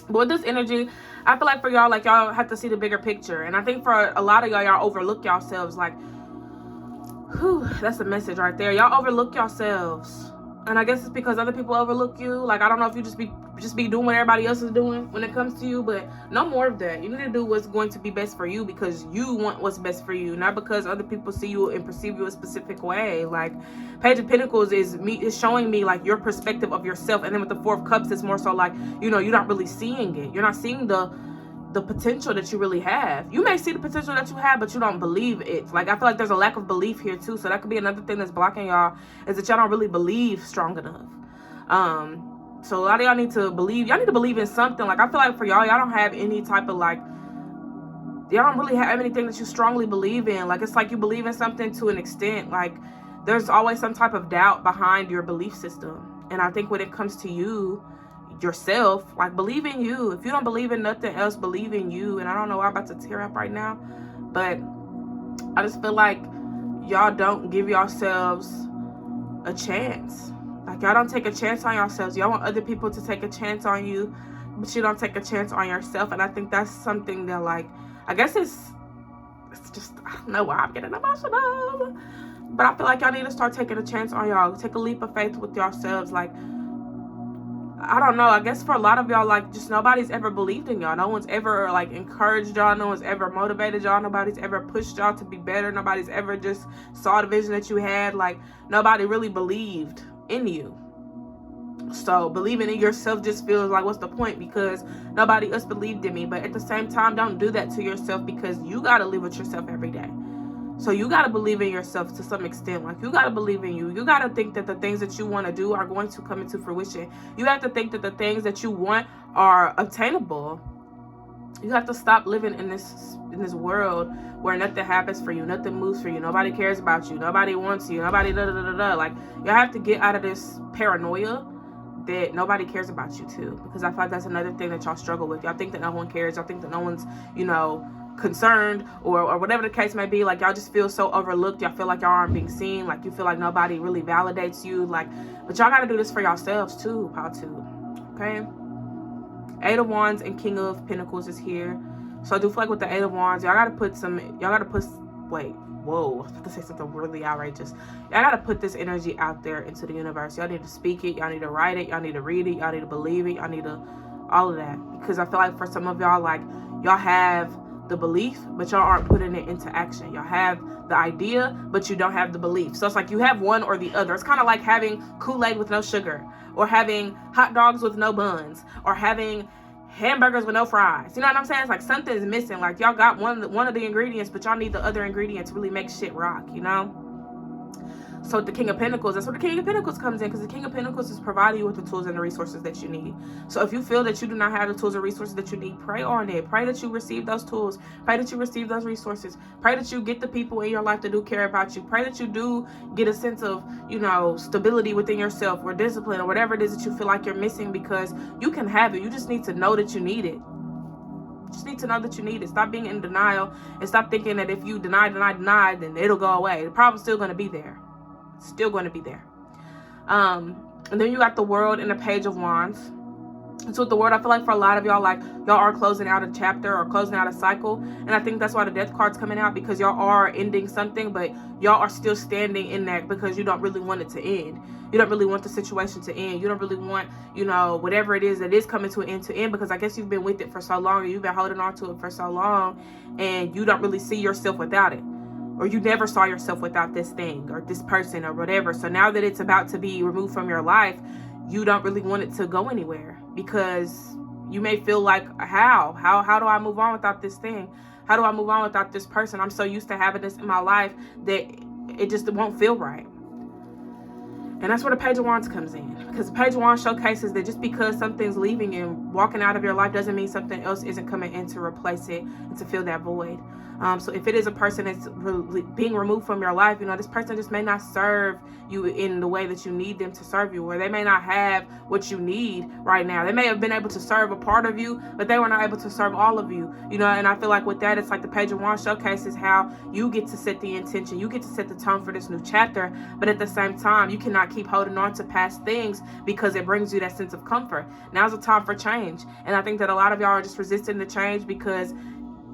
but with this energy, I feel like for y'all, like, y'all have to see the bigger picture. And I think for a lot of y'all overlook yourselves. Like, that's the message right there. Y'all overlook yourselves. And I guess it's because other people overlook you. Like, I don't know if you just be doing what everybody else is doing when it comes to you, but no more of that. You need to do what's going to be best for you because you want what's best for you, not because other people see you and perceive you a specific way. Like, Page of Pentacles is showing me like your perspective of yourself, and then with the Four of Cups, it's more so like, you're not really seeing it. You're not seeing the potential that you really have. You may see the potential that you have, but you don't believe it. Like, I feel like there's a lack of belief here too. So that could be another thing that's blocking y'all, is that y'all don't really believe strong enough. So a lot of y'all need to believe. Y'all need to believe in something. Like, I feel like for y'all don't have any type of like y'all don't really have anything that you strongly believe in. Like, it's like you believe in something to an extent. Like, there's always some type of doubt behind your belief system. And I think when it comes to you, yourself, like, believe in you. If you don't believe in nothing else, believe in you. And I don't know why I'm about to tear up right now, but I just feel like y'all don't give yourselves a chance. Like, y'all don't take a chance on yourselves. Y'all want other people to take a chance on you, but you don't take a chance on yourself. And I think that's something that, like, I guess it's just, I don't know why I'm getting emotional, but I feel like y'all need to start taking a chance on y'all. Take a leap of faith with yourselves. Like, I don't know, I guess for a lot of y'all, like, just nobody's ever believed in y'all. No one's ever, like, encouraged y'all. No one's ever motivated y'all. Nobody's ever pushed y'all to be better. Nobody's ever just saw the vision that you had. Like, nobody really believed in you. So believing in yourself just feels like, what's the point? Because nobody else believed in me. But at the same time, don't do that to yourself, because you got to live with yourself every day. So you got to believe in yourself to some extent. Like, you got to believe in you. You got to think that the things that you want to do are going to come into fruition. You have to think that the things that you want are obtainable. You have to stop living in this world where nothing happens for you, nothing moves for you, nobody cares about you, nobody wants you, nobody da-da-da-da-da. Like, you have to get out of this paranoia that nobody cares about you too. Because I feel like that's another thing that y'all struggle with. Y'all think that no one cares. Y'all think that no one's, concerned or whatever the case may be. Like, y'all just feel so overlooked. Y'all feel like y'all aren't being seen. Like, you feel like nobody really validates you. Like, but y'all got to do this for yourselves too, Paul too. Okay. 8 of Wands and King of Pentacles is here. So I do feel like with the 8 of Wands, y'all got to put, wait, whoa, I was about to say something really outrageous. Y'all got to put this energy out there into the universe. Y'all need to speak it. Y'all need to write it. Y'all need to read it. Y'all need to believe it. Y'all need to, all of that. Because I feel like for some of y'all, like, y'all have the belief, but y'all aren't putting it into action. Y'all have the idea, but you don't have the belief. So it's like you have one or the other. It's kind of like having Kool-Aid with no sugar, or having hot dogs with no buns, or having hamburgers with no fries. You know what I'm saying? It's like something's missing. Like, y'all got one of the ingredients, but y'all need the other ingredient to really make shit rock, So with the King of Pentacles, that's where the King of Pentacles comes in, because the King of Pentacles is providing you with the tools and the resources that you need. So if you feel that you do not have the tools and resources that you need, pray on it. Pray that you receive those tools. Pray that you receive those resources. Pray that you get the people in your life that do care about you. Pray that you do get a sense of, stability within yourself, or discipline, or whatever it is that you feel like you're missing, because you can have it. You just need to know that you need it. Just need to know that you need it. Stop being in denial, and stop thinking that if you deny, then it'll go away. The problem's still going to be there. Still going to be there. And then you got the World and the Page of Wands. So with the World, I feel like for a lot of y'all, like, y'all are closing out a chapter or closing out a cycle. And I think that's why the Death card's coming out, because y'all are ending something, but y'all are still standing in that because you don't really want it to end. You don't really want the situation to end. You don't really want, whatever it is that is coming to an end, because I guess you've been with it for so long, or you've been holding on to it for so long, and you don't really see yourself without it. Or you never saw yourself without this thing or this person or whatever. So now that it's about to be removed from your life, you don't really want it to go anywhere, because you may feel like, how do I move on without this thing? How do I move on without this person? I'm so used to having this in my life that it just won't feel right. And that's where the Page of Wands comes in, because the Page of Wands showcases that just because something's leaving and walking out of your life doesn't mean something else isn't coming in to replace it and to fill that void. So if it is a person that's being removed from your life, this person just may not serve you in the way that you need them to serve you, or they may not have what you need right now. They may have been able to serve a part of you, but they were not able to serve all of you, and I feel like with that, it's like the Page of Wands showcases how you get to set the intention, you get to set the tone for this new chapter, but at the same time, you cannot keep holding on to past things because it brings you that sense of comfort. Now's the time for change, and I think that a lot of y'all are just resisting the change because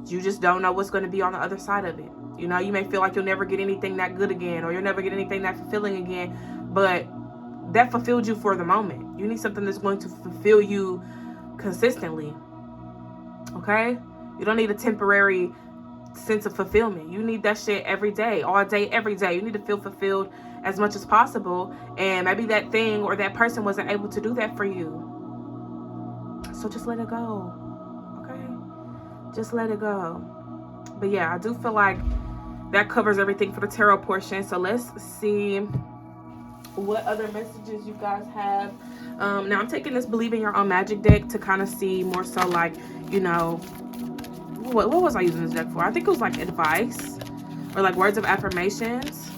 you just don't know what's going to be on the other side of it. You may feel like you'll never get anything that good again, or you'll never get anything that fulfilling again, but that fulfilled you for the moment. You need something that's going to fulfill you consistently. Okay? You don't need a temporary sense of fulfillment. You need that shit every day, all day, every day. You need to feel fulfilled as much as possible, and maybe that thing or that person wasn't able to do that for you. So just let it go. Just let it go. But yeah, I do feel like that covers everything for the tarot portion. So let's see what other messages you guys have. Now I'm taking this Believe in Your Own Magic deck to kind of see more so like, what was I using this deck for? I think it was like advice or like words of affirmations.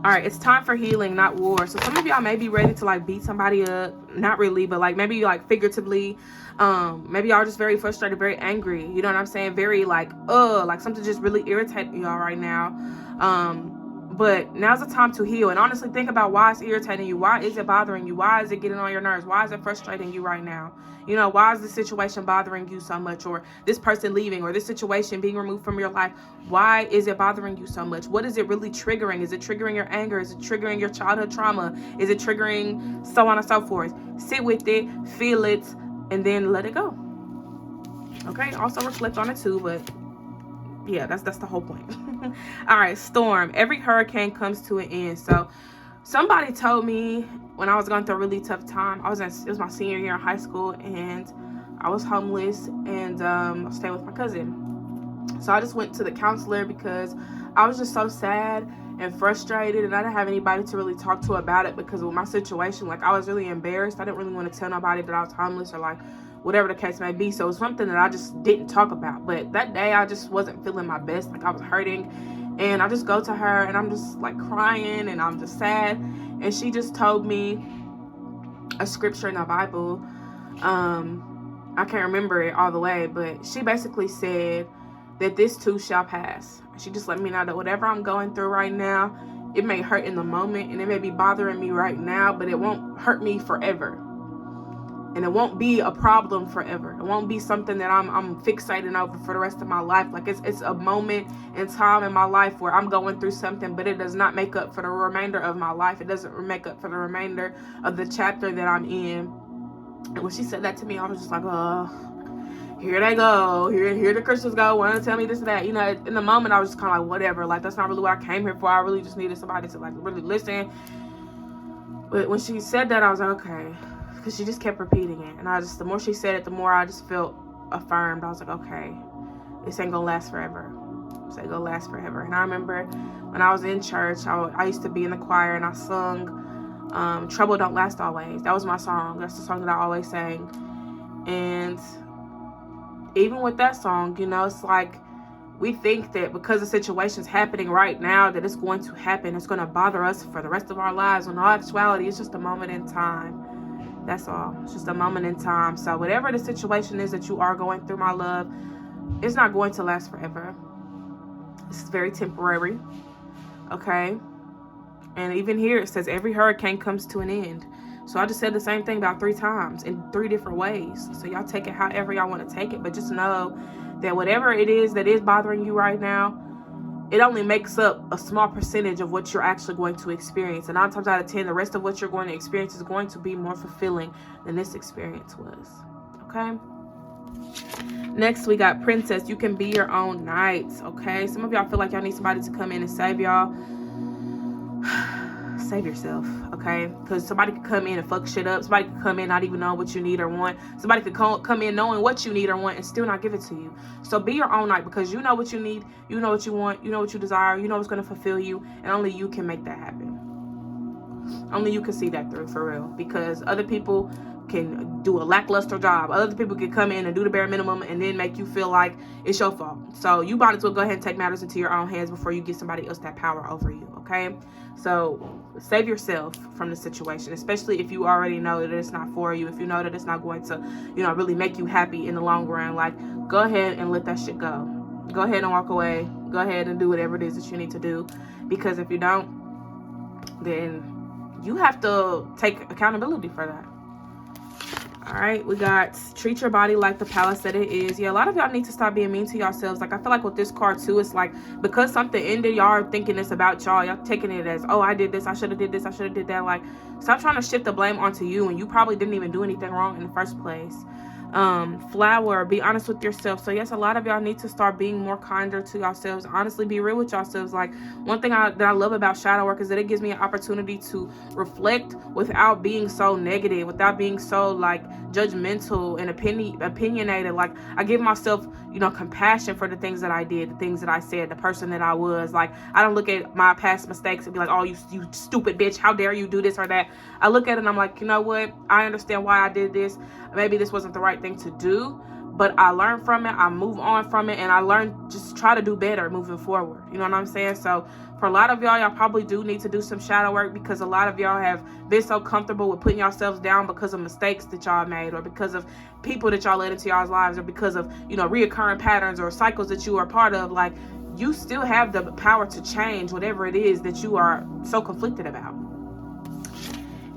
All right, it's time for healing, not war. So some of y'all may be ready to like beat somebody up. Not really, but like maybe like figuratively. Maybe y'all just very frustrated, very angry. You know what I'm saying? Very like something just really irritating y'all right now. But now's the time to heal. And honestly, think about why it's irritating you. Why is it bothering you? Why is it getting on your nerves? Why is it frustrating you right now? You know, why is this situation bothering you so much? Or this person leaving, or this situation being removed from your life? Why is it bothering you so much? What is it really triggering? Is it triggering your anger? Is it triggering your childhood trauma? Is it triggering so on and so forth? Sit with it, feel it, and then let it go. Okay, also reflect on it too, but yeah, that's the whole point. All right, storm. Every hurricane comes to an end. So somebody told me when I was going through a really tough time, it was my senior year in high school, and I was homeless, and I stayed with my cousin. So I just went to the counselor because I was just so sad and frustrated, and I didn't have anybody to really talk to about it because of my situation. Like, I was really embarrassed. I didn't really want to tell nobody that I was homeless, or like whatever the case may be. So it was something that I just didn't talk about. But that day I just wasn't feeling my best. Like, I was hurting, and I just go to her, and I'm just like crying, and I'm just sad. And she just told me a scripture in the Bible. I can't remember it all the way, but she basically said that this too shall pass. She just let me know that whatever I'm going through right now, it may hurt in the moment, and it may be bothering me right now, but it won't hurt me forever. And it won't be a problem forever. It won't be something that I'm fixating over for the rest of my life. Like, it's a moment in time in my life where I'm going through something, but it does not make up for the remainder of my life. It doesn't make up for the remainder of the chapter that I'm in. And when she said that to me, I was just like, oh, here they go. Here the Christians go, wanting to tell me this and that. You know, in the moment, I was just kind of like, whatever. Like, that's not really what I came here for. I really just needed somebody to like really listen. But when she said that, I was like, okay. Because she just kept repeating it. And the more she said it, the more I just felt affirmed. I was like, okay, this ain't gonna last forever. This ain't gonna last forever. And I remember when I was in church, I used to be in the choir, and I sung Trouble Don't Last Always. That was my song. That's the song that I always sang. And even with that song, you know, it's like we think that because the situation's happening right now, that it's going to happen. It's going to bother us for the rest of our lives. When in all actuality, it's just a moment in time. That's all. It's just a moment in time. So whatever the situation is that you are going through, my love, it's not going to last forever. It's very temporary. Okay? And even here it says every hurricane comes to an end. So I just said the same thing about 3 times in 3 different ways. So y'all take it however y'all want to take it. But just know that whatever it is that is bothering you right now, it only makes up a small percentage of what you're actually going to experience. And 9 times out of 10, the rest of what you're going to experience is going to be more fulfilling than this experience was. Okay? Next, we got Princess. You can be your own knight. Okay? Some of y'all feel like y'all need somebody to come in and save y'all. Save yourself, okay? Because somebody could come in and fuck shit up. Somebody could come in not even knowing what you need or want. Somebody could come in knowing what you need or want and still not give it to you. So be your own knight, because you know what you need, you know what you want, you know what you desire, you know what's going to fulfill you, and only you can make that happen. Only you can see that through, for real. Because other people can do a lackluster job. Other people can come in and do the bare minimum and then make you feel like it's your fault. So you might as well go ahead and take matters into your own hands before you give somebody else that power over you, okay? So save yourself from the situation, especially if you already know that it's not for you, if you know that it's not going to, you know, really make you happy in the long run. Like, go ahead and let that shit go. Go ahead and walk away. Go ahead and do whatever it is that you need to do. Because if you don't, then you have to take accountability for that. All right, we got treat your body like the palace that it is. Yeah, a lot of y'all need to stop being mean to yourselves. Like, I feel like with this card too, it's like because something ended, y'all are thinking it's about y'all. Y'all taking it as, oh, I did this, I should have did this, I should have did that. Like, stop trying to shift the blame onto you, and you probably didn't even do anything wrong in the first place. Flower, be honest with yourself. So yes, a lot of y'all need to start being more kinder to yourselves. Honestly, be real with yourselves. Like, one thing that I love about shadow work is that it gives me an opportunity to reflect without being so negative, without being so like judgmental and opinionated. Like, I give myself, you know, compassion for the things that I did, the things that I said, the person that I was. Like, I don't look at my past mistakes and be like, oh, you stupid bitch, how dare you do this or that. I look at it and I'm like, you know what, I understand why I did this. Maybe this wasn't the right thing to do, but I learn from it, I move on from it, and I learn just try to do better moving forward. You know what I'm saying? So for a lot of y'all probably do need to do some shadow work, because a lot of y'all have been so comfortable with putting yourselves down because of mistakes that y'all made, or because of people that y'all let into y'all's lives, or because of, you know, reoccurring patterns or cycles that you are part of. Like, you still have the power to change whatever it is that you are so conflicted about.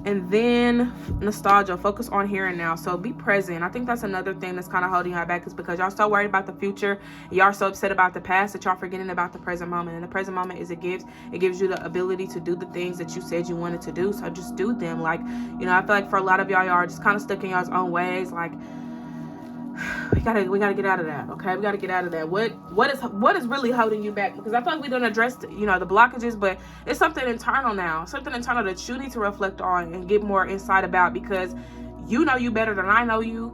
And then nostalgia, focus on here and now. So be present. I think that's another thing that's kind of holding y'all back, is because y'all so worried about the future, y'all so upset about the past, that y'all forgetting about the present moment. And the present moment is it gives you the ability to do the things that you said you wanted to do. So just do them. Like, you know, I feel like for a lot of y'all are just kind of stuck in y'all's own ways. Like, we gotta get out of that. Okay, we gotta get out of that. What is really holding you back? Because I feel like we don't address the blockages, but it's something internal now, something internal that you need to reflect on and get more insight about, because you know you better than I know you,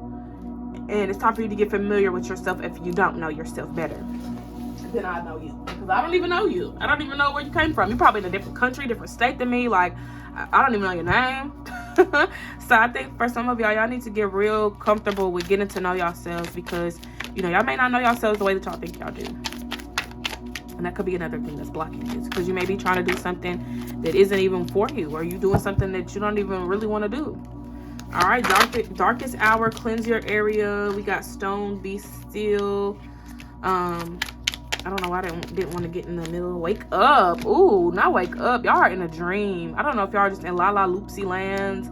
and it's time for you to get familiar with yourself if you don't know yourself better than I know you, because I don't even know you. I don't even know where you came from. You're probably in a different country, different state than me. Like, I don't even know your name. So I think for some of y'all need to get real comfortable with getting to know yourselves, because, you know, y'all may not know yourselves the way that y'all think y'all do. And that could be another thing that's blocking you, because you may be trying to do something that isn't even for you, or you doing something that you don't even really want to do. All right, darkest hour, cleanse your area. We got stone, be still. I don't know why I didn't want to get in the middle. Wake up. Ooh, not wake up. Y'all are in a dream. I don't know if y'all are just in la la loopsy lands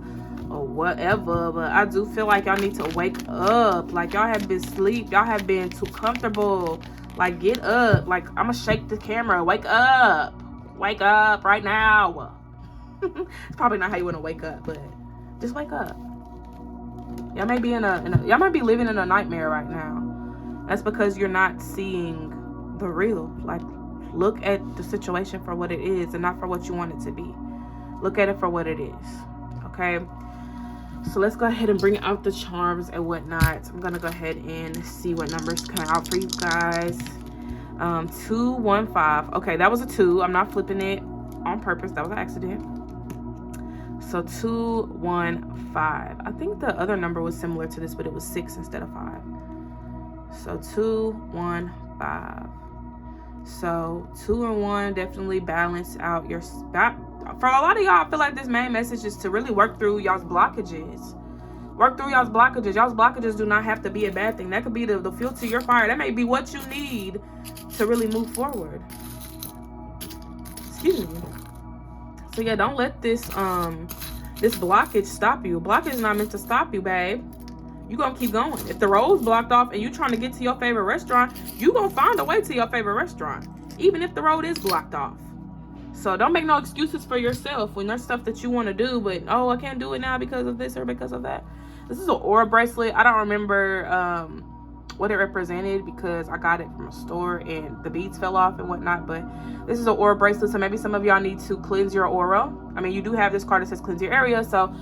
or whatever, but I do feel like y'all need to wake up. Like, y'all have been asleep. Y'all have been too comfortable. Like, get up. Like, I'm gonna shake the camera. Wake up. Wake up right now. It's probably not how you want to wake up, but just wake up. Y'all may be y'all might be living in a nightmare right now. That's because you're not seeing the real. Like, look at the situation for what it is and not for what you want it to be. Look at it for what it is. Okay, so let's go ahead and bring out the charms and whatnot. I'm gonna go ahead and see what numbers come out for you guys. 215. Okay, that was a 2. I'm not flipping it on purpose. That was an accident. So 215. I think the other number was similar to this, but it was 6 instead of 5. So 215. So 2 and 1 definitely balance out your spot. For a lot of y'all, I feel like this main message is to really work through y'all's blockages. Work through y'all's blockages. Y'all's blockages do not have to be a bad thing. That could be the fuel to your fire. That may be what you need to really move forward. Excuse me. So yeah, don't let this blockage stop you. Blockage is not meant to stop you, babe. You gonna keep going. If the road's blocked off and you trying to get to your favorite restaurant, you gonna find a way to your favorite restaurant, even if the road is blocked off. So don't make no excuses for yourself when there's stuff that you want to do, but oh, I can't do it now because of this or because of that. This is an aura bracelet. I don't remember what it represented because I got it from a store and the beads fell off and whatnot, but this is an aura bracelet. So maybe some of y'all need to cleanse your aura. I mean, you do have this card that says cleanse your area, so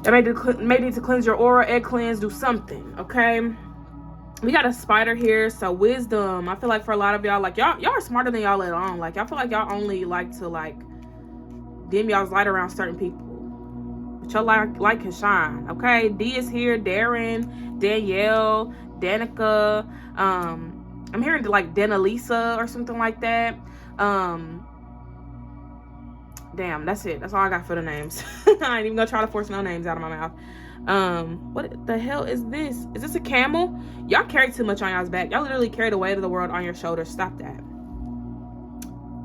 it may need to cleanse your aura, egg cleanse, do something. Okay, we got a spider here. So wisdom. I feel like for a lot of y'all, like y'all are smarter than y'all let on. Like, y'all feel like y'all only like to like dim y'all's light around certain people, but your light can shine. Okay, D is here. Darren, Danielle, Danica. I'm hearing like Danalisa or something like that. Damn, that's it. That's all I got for the names. I ain't even gonna try to force no names out of my mouth. What the hell is this? Is this a camel? Y'all carry too much on y'all's back. Y'all literally carry the weight of the world on your shoulders. Stop that.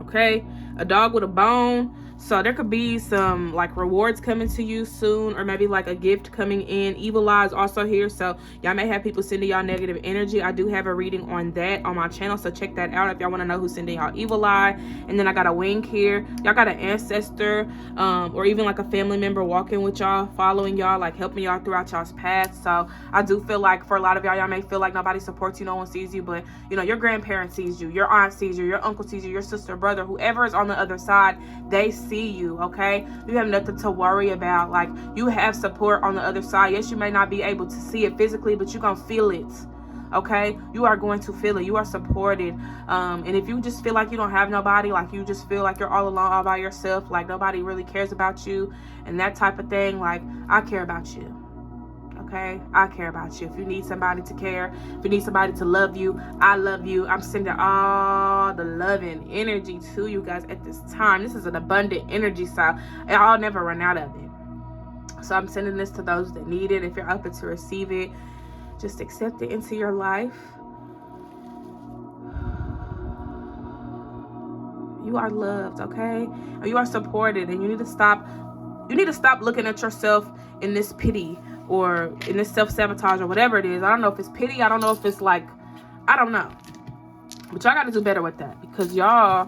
Okay, a dog with a bone. So there could be some like rewards coming to you soon, or maybe like a gift coming in. Evil eye is also here, so y'all may have people sending y'all negative energy. I do have a reading on that on my channel, so check that out if y'all want to know who's sending y'all evil eye. And then I got a wing here. Y'all got an ancestor, or even like a family member walking with y'all, following y'all, like helping y'all throughout y'all's path. So I do feel like for a lot of y'all may feel like nobody supports you, no one sees you, but you know, your grandparent sees you, your aunt sees you, your uncle sees you, your sister, brother, whoever is on the other side, they see you. Okay, you have nothing to worry about. Like, you have support on the other side. Yes, you may not be able to see it physically, but you're gonna feel it. Okay, you are going to feel it. You are supported. And if you just feel like you don't have nobody, like you just feel like you're all alone, all by yourself, like nobody really cares about you and that type of thing, like I care about you. okay? I care about you. If you need somebody to care, if you need somebody to love you, I love you. I'm sending all the loving energy to you guys at this time. This is an abundant energy, so I'll never run out of it. So I'm sending this to those that need it. If you're open to receive it, just accept it into your life. You are loved, okay? And you are supported, and you need to stop looking at yourself in this pity or in this self-sabotage or whatever it is. I don't know if it's pity. I don't know if it's like, I don't know. But y'all got to do better with that, because y'all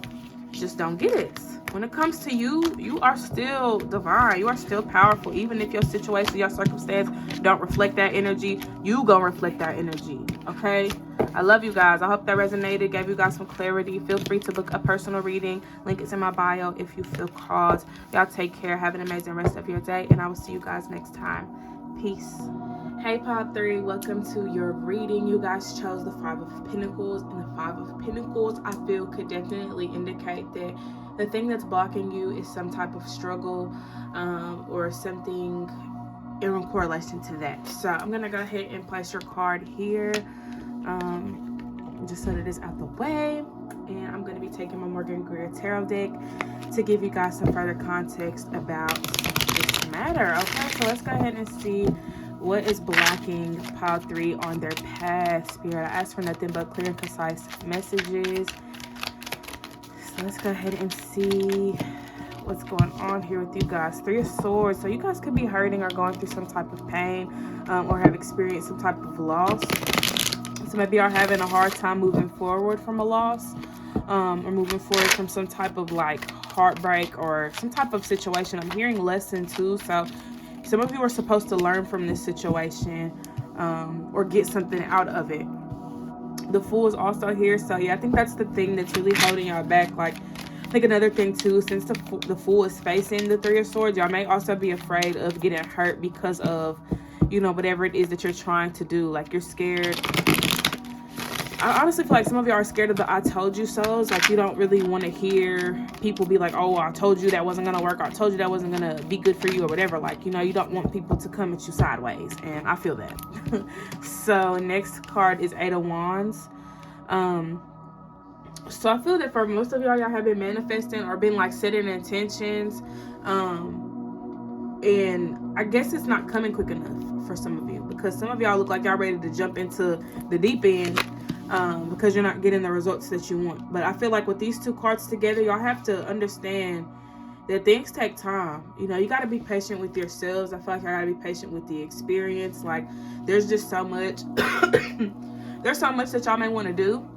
just don't get it. When it comes to you, you are still divine. You are still powerful. Even if your situation, your circumstance don't reflect that energy, you gonna reflect that energy, okay? I love you guys. I hope that resonated, gave you guys some clarity. Feel free to book a personal reading. Link is in my bio if you feel called. Y'all take care. Have an amazing rest of your day, and I will see you guys next time. Peace. Hey, Pod 3, welcome to your reading. You guys chose the Five of Pentacles, and the Five of Pentacles, I feel, could definitely indicate that the thing that's blocking you is some type of struggle or something in correlation to that. So I'm going to go ahead and place your card here just so that it's out the way. And I'm going to be taking my Morgan Greer Tarot deck to give you guys some further context about this matter. Okay, so let's go ahead and see what is blocking Pile 3 on their path. Spirit, I ask for nothing but clear and concise messages. So let's go ahead and see what's going on here with you guys. Three of Swords. So you guys could be hurting or going through some type of pain or have experienced some type of loss. So maybe you're having a hard time moving forward from a loss or moving forward from some type of like heartbreak or some type of situation. I'm hearing lesson too. So some of you are supposed to learn from this situation or get something out of it. The Fool is also here. So yeah, I think that's the thing that's really holding y'all back. Like, I think another thing too, since the Fool is facing the Three of Swords, y'all may also be afraid of getting hurt because of, you know, whatever it is that you're trying to do. Like, you're scared. I honestly feel like some of y'all are scared of the I told you so's. Like, you don't really want to hear people be like, oh, I told you that wasn't going to work. Or I told you that wasn't going to be good for you or whatever. Like, you know, you don't want people to come at you sideways. And I feel that. So next card is Eight of Wands. So I feel that for most of y'all have been manifesting or been like setting intentions. And I guess it's not coming quick enough for some of you, because some of y'all look like y'all ready to jump into the deep end because you're not getting the results that you want. But I feel like with these two cards together, y'all have to understand that things take time. You know, you got to be patient with yourselves. I feel like I got to be patient with the experience. Like, there's just so much there's so much that y'all may want to do.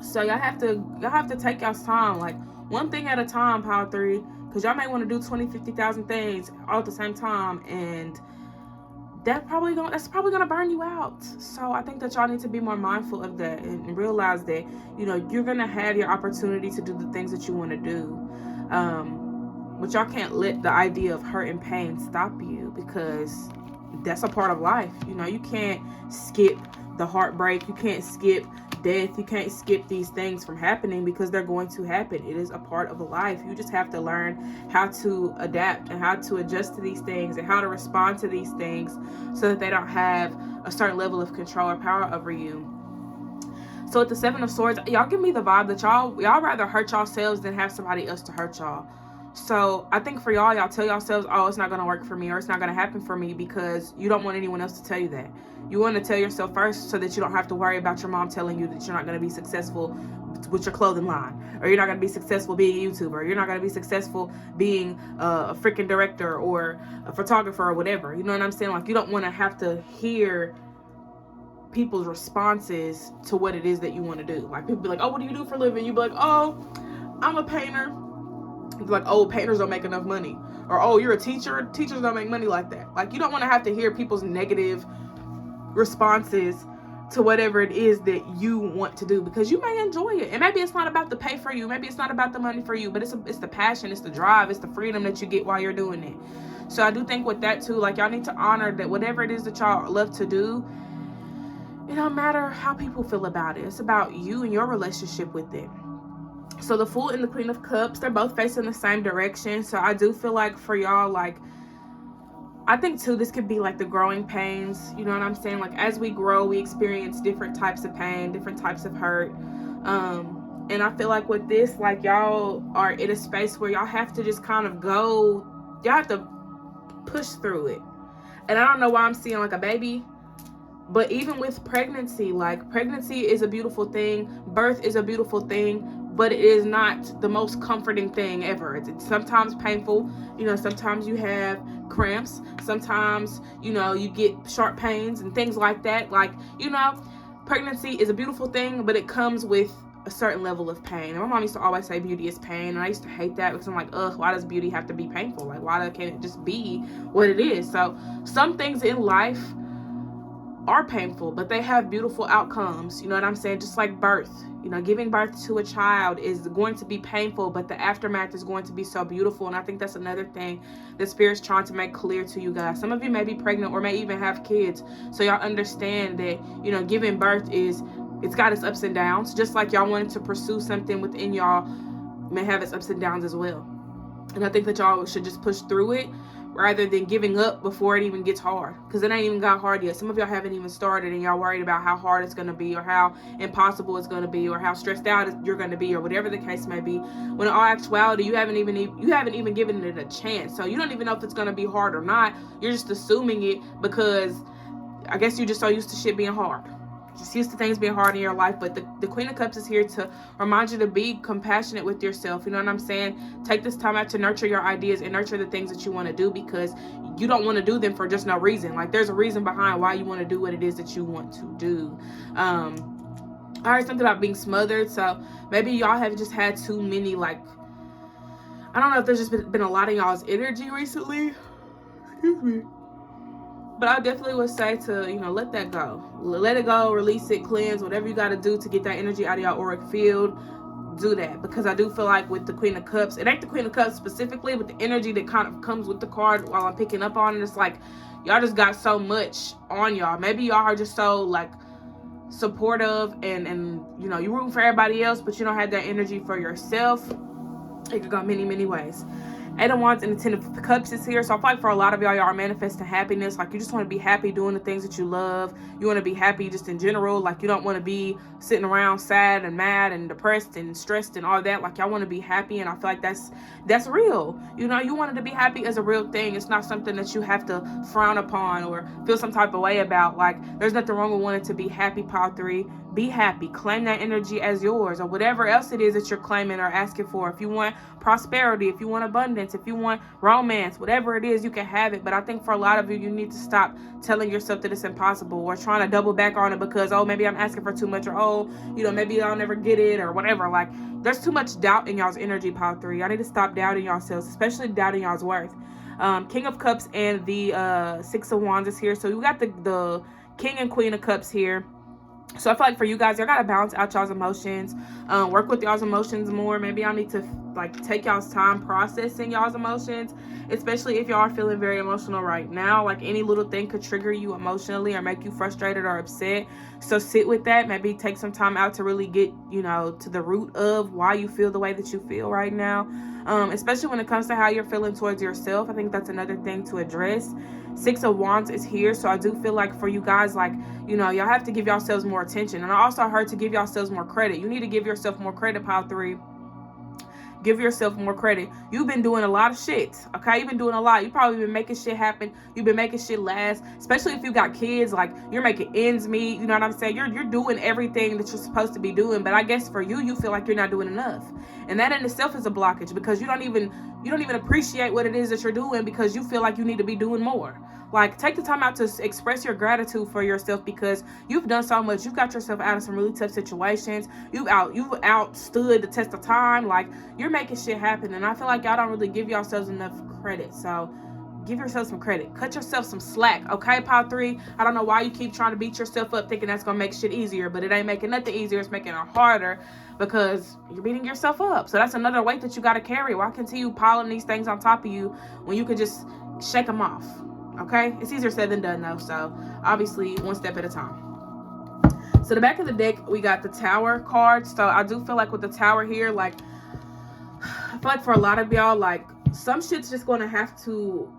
So y'all have to take y'all's time, like one thing at a time, Power 3, because y'all may want to do 20, 50,000 things all at the same time, and that's probably gonna burn you out. So I think that y'all need to be more mindful of that and realize that, you know, you're gonna have your opportunity to do the things that you want to do, but y'all can't let the idea of hurt and pain stop you, because that's a part of life. You know, you can't skip the heartbreak, you can't skip death, you can't skip these things from happening, because they're going to happen. It is a part of life. You just have to learn how to adapt and how to adjust to these things and how to respond to these things so that they don't have a certain level of control or power over you. So with the Seven of Swords, y'all give me the vibe that y'all rather hurt yourselves than have somebody else to hurt y'all. So I think for y'all tell yourselves, oh, it's not going to work for me, or it's not going to happen for me, because you don't want anyone else to tell you that. You want to tell yourself first so that you don't have to worry about your mom telling you that you're not going to be successful with your clothing line, or you're not going to be successful being a YouTuber, or you're not going to be successful being a freaking director or a photographer or whatever. You know what I'm saying? Like, you don't want to have to hear people's responses to what it is that you want to do. Like, people be like, oh, what do you do for a living? You be like, oh, I'm a painter. Like, oh, painters don't make enough money, or oh, you're a teacher, teachers don't make money like that. Like, you don't want to have to hear people's negative responses to whatever it is that you want to do, because you may enjoy it, and maybe it's not about the pay for you, maybe it's not about the money for you, but it's the passion, it's the drive, it's the freedom that you get while you're doing it. So I do think with that too, like, y'all need to honor that whatever it is that y'all love to do, it don't matter how people feel about it. It's about you and your relationship with it. So the Fool and the Queen of Cups, they're both facing the same direction. So I do feel like for y'all, like, I think too, this could be like the growing pains. You know what I'm saying? Like as we grow, we experience different types of pain, different types of hurt. And I feel like with this, like y'all are in a space where y'all have to just kind of go, y'all have to push through it. And I don't know why I'm seeing like a baby, but even with pregnancy, like pregnancy is a beautiful thing. Birth is a beautiful thing. But it is not the most comforting thing ever. It's sometimes painful. You know, sometimes you have cramps. Sometimes, you know, you get sharp pains and things like that. Like, you know, pregnancy is a beautiful thing, but it comes with a certain level of pain. And my mom used to always say beauty is pain. And I used to hate that because I'm like, ugh, why does beauty have to be painful? Like, why can't it just be what it is? So some things in life are painful, but they have beautiful outcomes. You know what I'm saying? Just like birth. You know, giving birth to a child is going to be painful, but the aftermath is going to be so beautiful. And I think that's another thing that Spirit's trying to make clear to you guys. Some of you may be pregnant or may even have kids, so y'all understand that, you know, giving birth it's got its ups and downs. Just like y'all wanted to pursue something within y'all may have its ups and downs as well. And I think that y'all should just push through it rather than giving up before it even gets hard, because it ain't even got hard yet. Some of y'all haven't even started and y'all worried about how hard it's going to be or how impossible it's going to be or how stressed out you're going to be or whatever the case may be, when in all actuality you haven't even given it a chance. So you don't even know if it's going to be hard or not. You're just assuming it because I guess you're just so used to shit being hard, just used to things being hard in your life. But the Queen of Cups is here to remind you to be compassionate with yourself. You know what I'm saying? Take this time out to nurture your ideas and nurture the things that you want to do, because you don't want to do them for just no reason. Like there's a reason behind why you want to do what it is that you want to do. I heard something about being smothered. So maybe y'all have just had too many, like, I don't know if there's just been a lot of y'all's energy recently. Excuse me. But I definitely would say to, you know, let that go. Let it go, release it, cleanse, whatever you got to do to get that energy out of your auric field. Do that, because I do feel like with the Queen of Cups, it ain't the Queen of Cups specifically, but the energy that kind of comes with the card while I'm picking up on it, it's like y'all just got so much on y'all. Maybe y'all are just so like supportive and you know, you root for everybody else, but you don't have that energy for yourself. It could go many ways. Eight of Wands and the Ten of Cups is here. So I feel like for a lot of y'all are manifesting happiness. Like you just want to be happy doing the things that you love. You want to be happy just in general. Like you don't want to be sitting around sad and mad and depressed and stressed and all that. Like y'all want to be happy, and I feel like that's real. You know, you wanted to be happy as a real thing. It's not something that you have to frown upon or feel some type of way about. Like there's nothing wrong with wanting to be happy, Pile 3. Be happy. Claim that energy as yours, or whatever else it is that you're claiming or asking for. If you want prosperity, if you want abundance, if you want romance, whatever it is, you can have it. But I think for a lot of you, you need to stop telling yourself that it's impossible, or trying to double back on it because, oh, maybe I'm asking for too much, or oh, you know, maybe I'll never get it, or whatever. Like there's too much doubt in y'all's energy, Pile 3. Y'all need to stop doubting yourselves, especially doubting y'all's worth. King of Cups and the 6 of Wands is here. So you got the King and Queen of Cups here. So I feel like for you guys, y'all gotta balance out y'all's emotions, work with y'all's emotions more. Maybe y'all need to like take y'all's time processing y'all's emotions, especially if y'all are feeling very emotional right now. Like any little thing could trigger you emotionally or make you frustrated or upset. So sit with that. Maybe take some time out to really get, you know, to the root of why you feel the way that you feel right now. Especially when it comes to how you're feeling towards yourself. I think that's another thing to address. 6 of Wands is here. So I do feel like for you guys, like, you know, y'all have to give yourselves more attention. And I also heard to give yourselves more credit. You need to give yourself more credit, Pile 3. Give yourself more credit. You've been doing a lot of shit, okay? You've been doing a lot. You've probably been making shit happen. You've been making shit last, especially if you got kids. Like, you're making ends meet. You know what I'm saying? You're doing everything that you're supposed to be doing. But I guess for you, you feel like you're not doing enough. And that in itself is a blockage, because you don't even appreciate what it is that you're doing, because you feel like you need to be doing more. Like, take the time out to express your gratitude for yourself, because you've done so much. You've got yourself out of some really tough situations. You've outstood the test of time. Like, you're making shit happen. And I feel like y'all don't really give yourselves enough credit. So give yourself some credit. Cut yourself some slack, okay, Pile 3? I don't know why you keep trying to beat yourself up thinking that's going to make shit easier, but it ain't making nothing easier. It's making it harder, because you're beating yourself up. So that's another weight that you got to carry. Why continue piling these things on top of you when you could just shake them off? Okay, it's easier said than done though. So obviously, one step at a time. So the back of the deck, we got the Tower card. So I do feel like with the Tower here, like, I feel like for a lot of y'all, like, some shit's just going to have to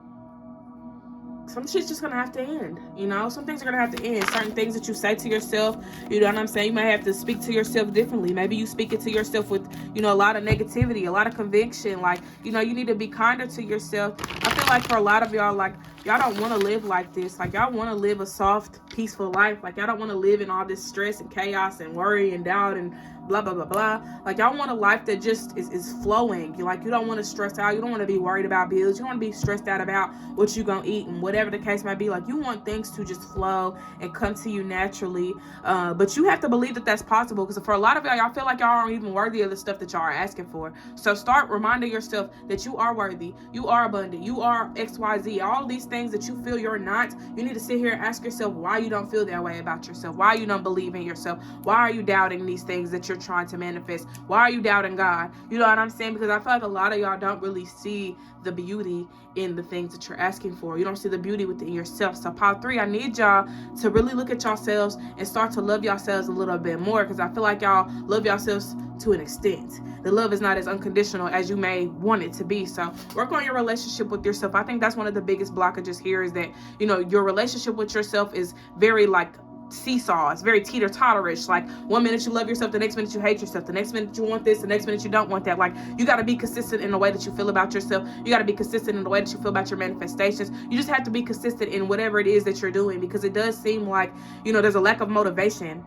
some shit's just gonna have to end. You know, some things are gonna have to end. Certain things that you say to yourself, you know what I'm saying, you might have to speak to yourself differently. Maybe you speak it to yourself with, you know, a lot of negativity, a lot of conviction. Like, you know, you need to be kinder to yourself. I feel like for a lot of y'all, like, y'all don't want to live like this. Like, y'all want to live a soft, peaceful life. Like, y'all don't want to live in all this stress and chaos and worry and doubt and blah, blah, blah, blah. Like, y'all want a life that just is flowing. Like, you don't want to stress out. You don't want to be worried about bills. You don't want to be stressed out about what you're going to eat and whatever the case might be. Like, you want things to just flow and come to you naturally. But you have to believe that that's possible, because for a lot of y'all feel like y'all aren't even worthy of the stuff that y'all are asking for. So start reminding yourself that you are worthy. You are abundant. You are XYZ. All these things that you feel you're not, you need to sit here and ask yourself why you don't feel that way about yourself. Why you don't believe in yourself. Why are you doubting these things that you're trying to manifest? Why are you doubting God? You know what I'm saying? Because I feel like a lot of y'all don't really see the beauty in the things that you're asking for. You don't see the beauty within yourself. So part 3, I need y'all to really look at yourselves and start to love yourselves a little bit more, because I feel like y'all love yourselves to an extent. The love is not as unconditional as you may want it to be. So work on your relationship with yourself. I think that's one of the biggest blockages here, is that, you know, your relationship with yourself is very like seesaw. It's very teeter-totterish. Like, one minute you love yourself, the next minute you hate yourself, the next minute you want this, the next minute you don't want that. Like, you got to be consistent in the way that you feel about yourself. You got to be consistent in the way that you feel about your manifestations. You just have to be consistent in whatever it is that you're doing, because it does seem like, you know, there's a lack of motivation.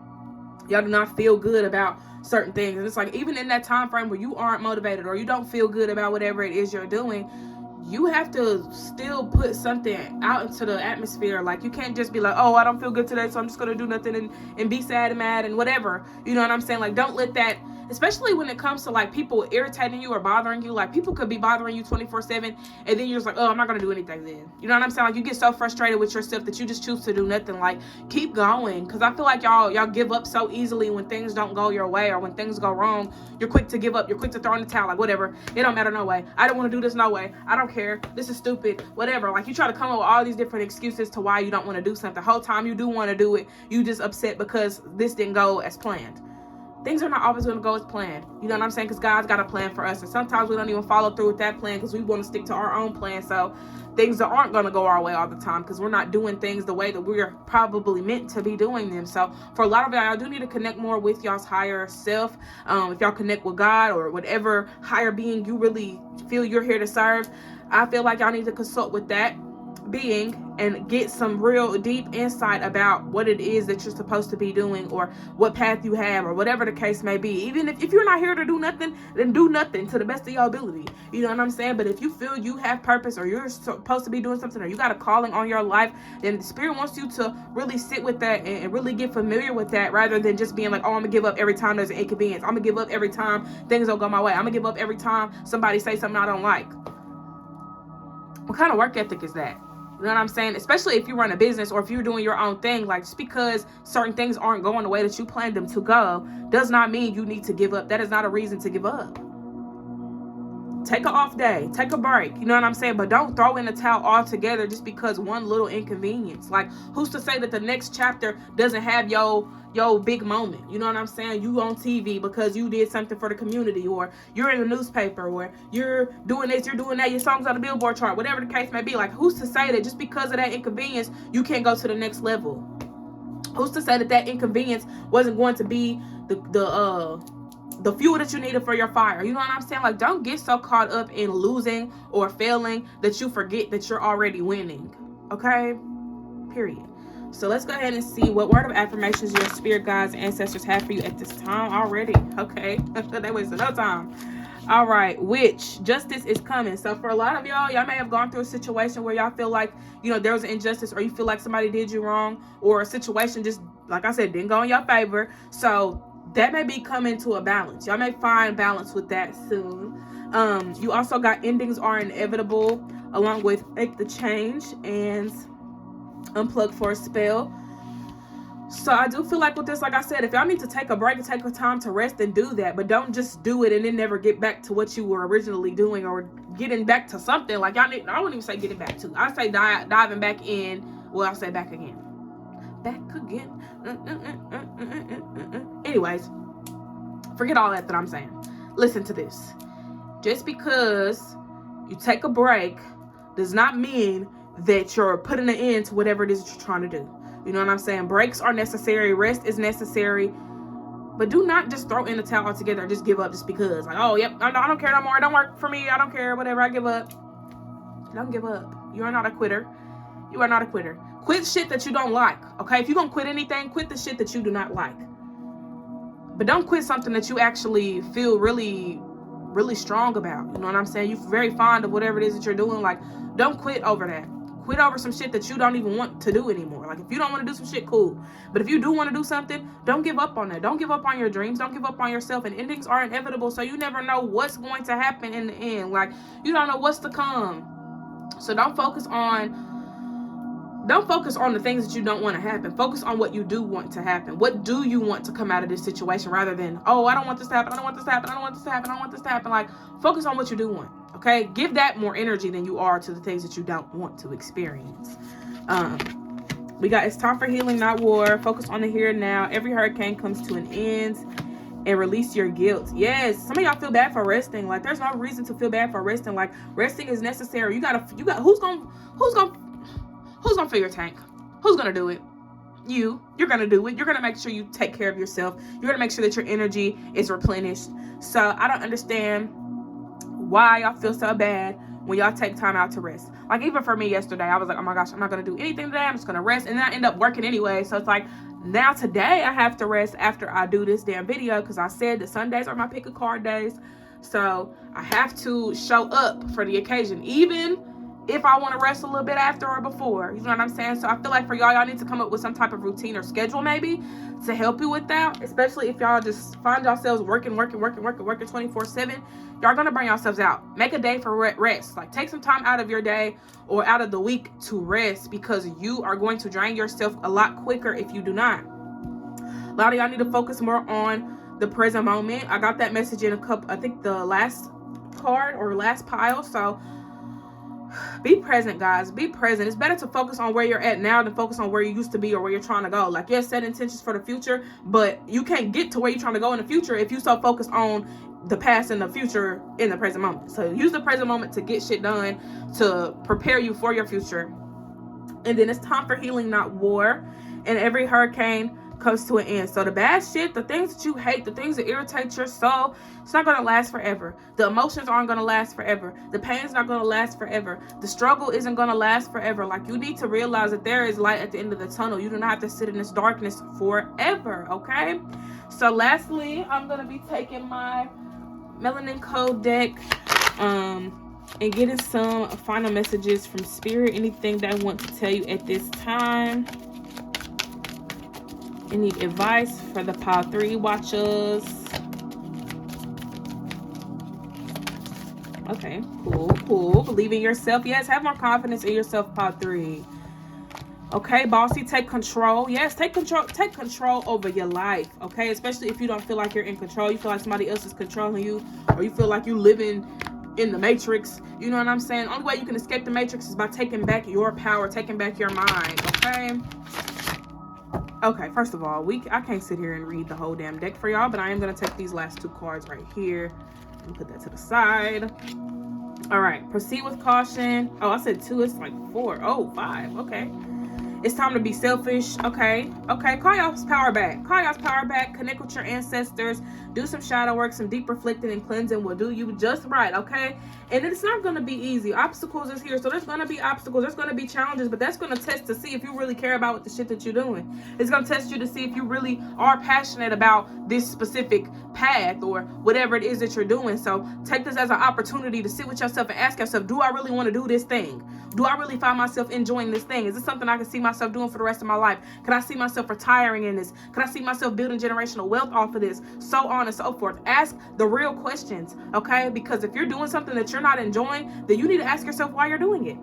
Y'all do not feel good about certain things. And it's like, even in that time frame where you aren't motivated or you don't feel good about whatever it is you're doing, you have to still put something out into the atmosphere. Like, you can't just be like, oh, I don't feel good today, so I'm just going to do nothing and be sad and mad and whatever. You know what I'm saying? Like, don't let that, especially when it comes to like people irritating you or bothering you. Like, people could be bothering you 24/7, and then you're just like, oh, I'm not going to do anything then. You know what I'm saying? Like, you get so frustrated with yourself that you just choose to do nothing. Like, keep going. Because I feel like y'all give up so easily when things don't go your way, or when things go wrong. You're quick to give up. You're quick to throw in the towel. Like, whatever. It don't matter no way. I don't want to do this no way. I don't care. This is stupid. Whatever. Like, you try to come up with all these different excuses to why you don't want to do something. The whole time you do want to do it, you just upset because this didn't go as planned. Things are not always going to go as planned. You know what I'm saying? Because God's got a plan for us. And sometimes we don't even follow through with that plan because we want to stick to our own plan. So things aren't going to go our way all the time because we're not doing things the way that we're probably meant to be doing them. So for a lot of y'all do need to connect more with y'all's higher self. If y'all connect with God or whatever higher being you really feel you're here to serve, I feel like y'all need to consult with that being and get some real deep insight about what it is that you're supposed to be doing, or what path you have, or whatever the case may be. Even if you're not here to do nothing, then do nothing to the best of your ability. You know what I'm saying? But if you feel you have purpose, or you're supposed to be doing something, or you got a calling on your life, then the Spirit wants you to really sit with that and really get familiar with that, rather than just being like, oh, I'm gonna give up every time there's an inconvenience. I'm gonna give up every time things don't go my way. I'm gonna give up every time somebody say something I don't like. What kind of work ethic is that? You know what I'm saying? Especially if you run a business, or if you're doing your own thing. Like, just because certain things aren't going the way that you planned them to go does not mean you need to give up. That is not a reason to give up. Take an off day. Take a break. You know what I'm saying? But don't throw in the towel altogether just because one little inconvenience. Like, who's to say that the next chapter doesn't have your big moment? You know what I'm saying? You on TV because you did something for the community, or you're in the newspaper, or you're doing this, you're doing that, your song's on the Billboard chart, whatever the case may be. Like, who's to say that just because of that inconvenience you can't go to the next level? Who's to say that that inconvenience wasn't going to be the fuel that you needed for your fire? You know what I'm saying? Like, don't get so caught up in losing or failing that you forget that you're already winning. Okay? Period. So let's go ahead and see what word of affirmations your spirit guides and ancestors have for you at this time already. Okay. They wasted no time. All right. Which justice is coming. So for a lot of y'all may have gone through a situation where y'all feel like, you know, there was an injustice, or you feel like somebody did you wrong, or a situation just, like I said, didn't go in your favor. So that may be coming to a balance. Y'all may find balance with that soon. You also got endings are inevitable, along with make the change and unplug for a spell. So I do feel like with this, like I said, if y'all need to take a break and take a time to rest, and do that. But don't just do it and then never get back to what you were originally doing, or getting back to something. Like, y'all need, I wouldn't even say getting back to. I say diving back in. Well, I say back again. Back again. Anyways, forget all that I'm saying. Listen to this. Just because you take a break does not mean that you're putting an end to whatever it is that you're trying to do. You know what I'm saying? Breaks are necessary. Rest is necessary. But do not just throw in the towel altogether or just give up just because. Like, oh, yep, I don't care no more. It don't work for me. I don't care. Whatever. I give up. Don't give up. You are not a quitter. You are not a quitter. Quit shit that you don't like. Okay? If you're going to quit anything, quit the shit that you do not like. But don't quit something that you actually feel really, really strong about. You know what I'm saying? You're very fond of whatever it is that you're doing. Like, don't quit over that. Quit over some shit that you don't even want to do anymore. Like, if you don't want to do some shit, cool. But if you do want to do something, don't give up on that. Don't give up on your dreams. Don't give up on yourself. And endings are inevitable, so you never know what's going to happen in the end. Like, you don't know what's to come. So don't focus on the things that you don't want to happen. Focus on what you do want to happen. What do you want to come out of this situation, rather than, oh, I don't want this to happen. I don't want this to happen. I don't want this to happen. I don't want this to happen. Like, focus on what you do want. Okay, give that more energy than you are to the things that you don't want to experience. We got, it's time for healing, not war. Focus on the here and now. Every hurricane comes to an end, and release your guilt. Yes, some of y'all feel bad for resting. Like, there's no reason to feel bad for resting. Like, resting is necessary. You got who's gonna fill your tank? Who's gonna do it? You're gonna do it. You're gonna make sure you take care of yourself. You're gonna make sure that your energy is replenished. So I don't understand why y'all feel so bad when y'all take time out to rest. Like, even for me yesterday, I was like, oh my gosh, I'm not gonna do anything today. I'm just gonna rest. And then I end up working anyway. So it's like, now today I have to rest after I do this damn video, because I said that Sundays are my pick a card days. So I have to show up for the occasion, even if I want to rest a little bit after or before. You know what I'm saying? So I feel like for y'all need to come up with some type of routine or schedule maybe to help you with that. Especially if y'all just find yourselves working 24/7. Y'all gonna burn yourselves out. Make a day for rest. Like, take some time out of your day or out of the week to rest, because you are going to drain yourself a lot quicker if you do not. A lot of y'all need to focus more on the present moment. I got that message in I think the last card or last pile. So be present, guys. Be present. It's better to focus on where you're at now than focus on where you used to be or where you're trying to go. Like, yes, set intentions for the future, but you can't get to where you're trying to go in the future if you so focus on the past and the future in the present moment. So use the present moment to get shit done, to prepare you for your future. And then it's time for healing, not war. And every hurricane comes to an end. So the bad shit, the things that you hate, the things that irritate your soul, it's not going to last forever. The emotions aren't going to last forever. The pain's not going to last forever. The struggle isn't going to last forever. Like, you need to realize that there is light at the end of the tunnel. You do not have to sit in this darkness forever, okay? So lastly, I'm going to be taking my Melanin Code deck and getting some final messages from Spirit. Anything that I want to tell you at this time. Any advice for the pile 3 watchers? Okay, cool. Believe in yourself. Yes, have more confidence in yourself, pile 3. Okay, bossy, take control. Yes, take control over your life. Okay, especially if you don't feel like you're in control. You feel like somebody else is controlling you, or you feel like you living in the matrix. You know what I'm saying? Only way you can escape the matrix is by taking back your power, taking back your mind. Okay, first of all, I can't sit here and read the whole damn deck for y'all, but I am going to take these last 2 cards right here and put that to the side. All right, proceed with caution. Oh, I said 2, it's like 4. Oh, 5, okay. It's time to be selfish. Okay. Call y'all's power back. Connect with your ancestors. Do some shadow work, some deep reflecting and cleansing will do you just right. Okay. And it's not going to be easy. Obstacles is here. So there's going to be obstacles. There's going to be challenges. But that's going to test to see if you really care about the shit that you're doing. It's going to test you to see if you really are passionate about this specific path or whatever it is that you're doing. So take this as an opportunity to sit with yourself and ask yourself, do I really want to do this thing? Do I really find myself enjoying this thing? Is this something I can see myself doing for the rest of my life? Can I see myself retiring in this? Can I see myself building generational wealth off of this? So on and so forth. Ask the real questions, okay? Because if you're doing something that you're not enjoying, then you need to ask yourself why you're doing it.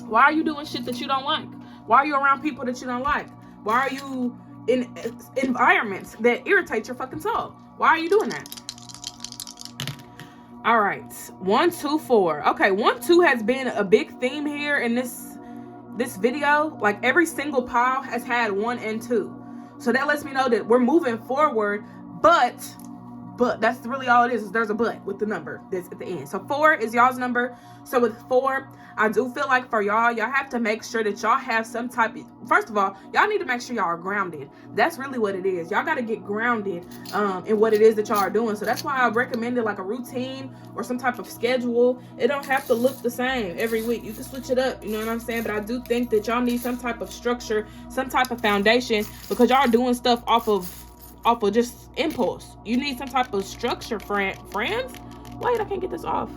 Why are you doing shit that you don't like? Why are you around people that you don't like? Why are you in environments that irritate your fucking soul? Why are you doing that? All right, 1, 2, 4. Okay, 1, 2 has been a big theme here in this video. Like, every single pile has had 1 and 2. So that lets me know that we're moving forward, but but. That's really all it is there's a but with the number that's at the end. So 4 is y'all's number. So with 4, I do feel like for y'all have to make sure that y'all have some type of, first of all, y'all need to make sure y'all are grounded. That's really what it is. Y'all got to get grounded in what it is that y'all are doing. So that's why I recommended like a routine or some type of schedule. It don't have to look the same every week. You can switch it up, you know what I'm saying? But I do think that y'all need some type of structure, some type of foundation, because y'all are doing stuff off of just impulse. You need some type of structure, friends. Wait, I can't get this off.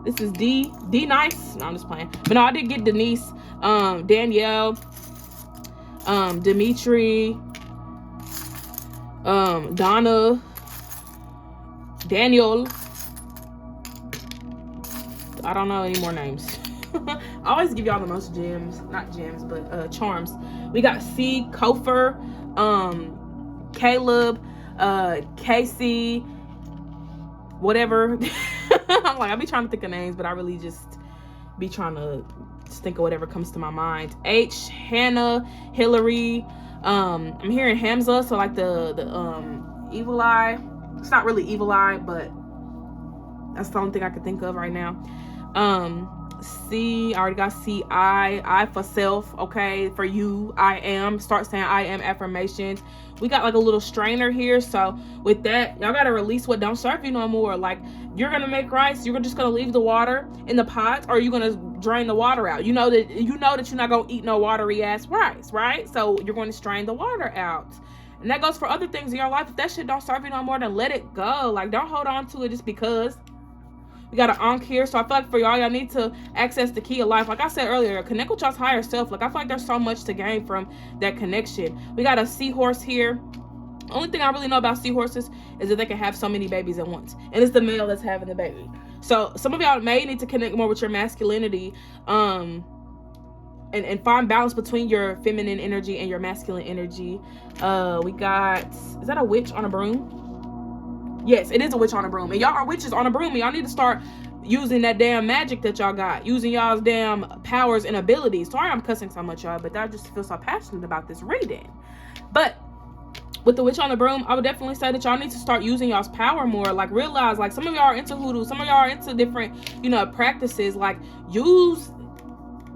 This is D Nice. No, I'm just playing. But no, I did get Denise, Danielle, Dimitri, Donna, Daniel. I don't know any more names. I always give y'all the most gems. Not gems, but charms. We got C, Kofer, Caleb, Casey, whatever. I'm like, I be trying to think of names, but I really just be trying to think of whatever comes to my mind. H, Hannah, Hillary. I'm hearing Hamza, so like the evil eye. It's not really evil eye, but that's the only thing I could think of right now. C, I already got C, I for self, okay, for you, I am. Start saying I am affirmations. We got like a little strainer here, so with that, y'all gotta release what don't serve you no more. Like, you're gonna make rice, you're just gonna leave the water in the pot, or you're gonna drain the water out. You know that you're not gonna eat no watery ass rice, right? So you're going to strain the water out. And that goes for other things in your life. If that shit don't serve you no more, then let it go. Like, don't hold on to it just because. We got an Ankh here. So I feel like for y'all need to access the key of life. Like I said earlier, connect with y'all's higher self. Like, I feel like there's so much to gain from that connection. We got a seahorse here. Only thing I really know about seahorses is that they can have so many babies at once. And it's the male that's having the baby. So some of y'all may need to connect more with your masculinity. And find balance between your feminine energy and your masculine energy. We got, is that a witch on a broom? Yes, it is a witch on a broom. And y'all are witches on a broom. And y'all need to start using that damn magic that y'all got. Using y'all's damn powers and abilities. Sorry I'm cussing so much, y'all, but I just feel so passionate about this reading. But with the witch on the broom, I would definitely say that y'all need to start using y'all's power more. Like, realize, like, some of y'all are into hoodoo. Some of y'all are into different, practices. Like, use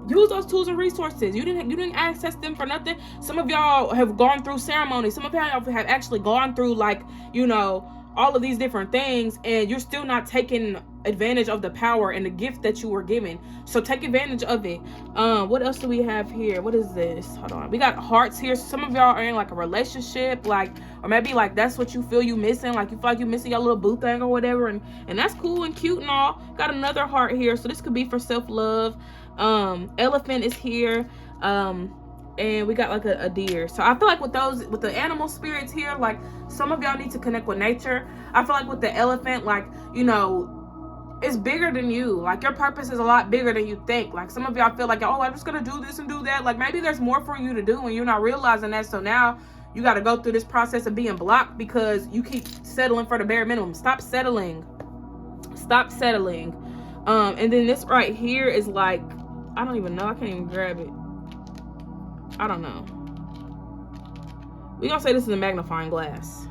those tools and resources. You didn't access them for nothing. Some of y'all have gone through ceremonies. Some of y'all have actually gone through, like, all of these different things, and you're still not taking advantage of the power and the gift that you were given. So take advantage of it. What else do we have here? What is this? Hold on. We got hearts here. Some of y'all are in like a relationship, like, or maybe like that's what you feel you missing. Like, you feel like you missing your little boo thing or whatever, and that's cool and cute and all. Got another heart here. So this could be for self-love. Elephant is here. And we got like a deer. So I feel like with the animal spirits here, like, some of y'all need to connect with nature. I feel like with the elephant, like, it's bigger than you. Like, your purpose is a lot bigger than you think. Like, some of y'all feel like, oh, I'm just gonna do this and do that. Like, maybe there's more for you to do and you're not realizing that. So now you got to go through this process of being blocked because you keep settling for the bare minimum. Stop settling. And then this right here is like, I don't even know. I can't even grab it. I don't know. We're gonna say this is a magnifying glass.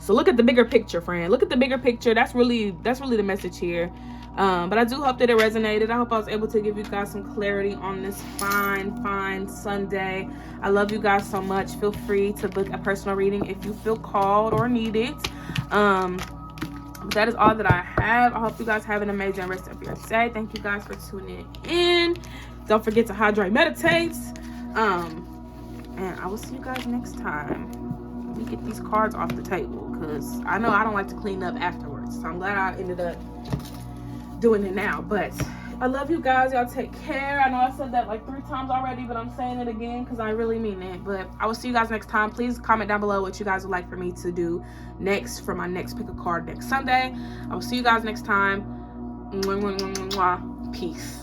So look at the bigger picture, friend. Look at the bigger picture. That's really the message here. But I do hope that it resonated. I hope I was able to give you guys some clarity on this fine Sunday. I love you guys so much. Feel free to book a personal reading if you feel called or need it. That is all that I have. I hope you guys have an amazing rest of your day. Thank you guys for tuning in. Don't forget to hydrate, meditate. And I will see you guys next time. Let me get these cards off the table because I know I don't like to clean up afterwards. So I'm glad I ended up doing it now. But I love you guys. Y'all take care. I know I said that like 3 times already, but I'm saying it again because I really mean it. But I will see you guys next time. Please comment down below what you guys would like for me to do next for my next pick a card next Sunday. I will see you guys next time. Peace.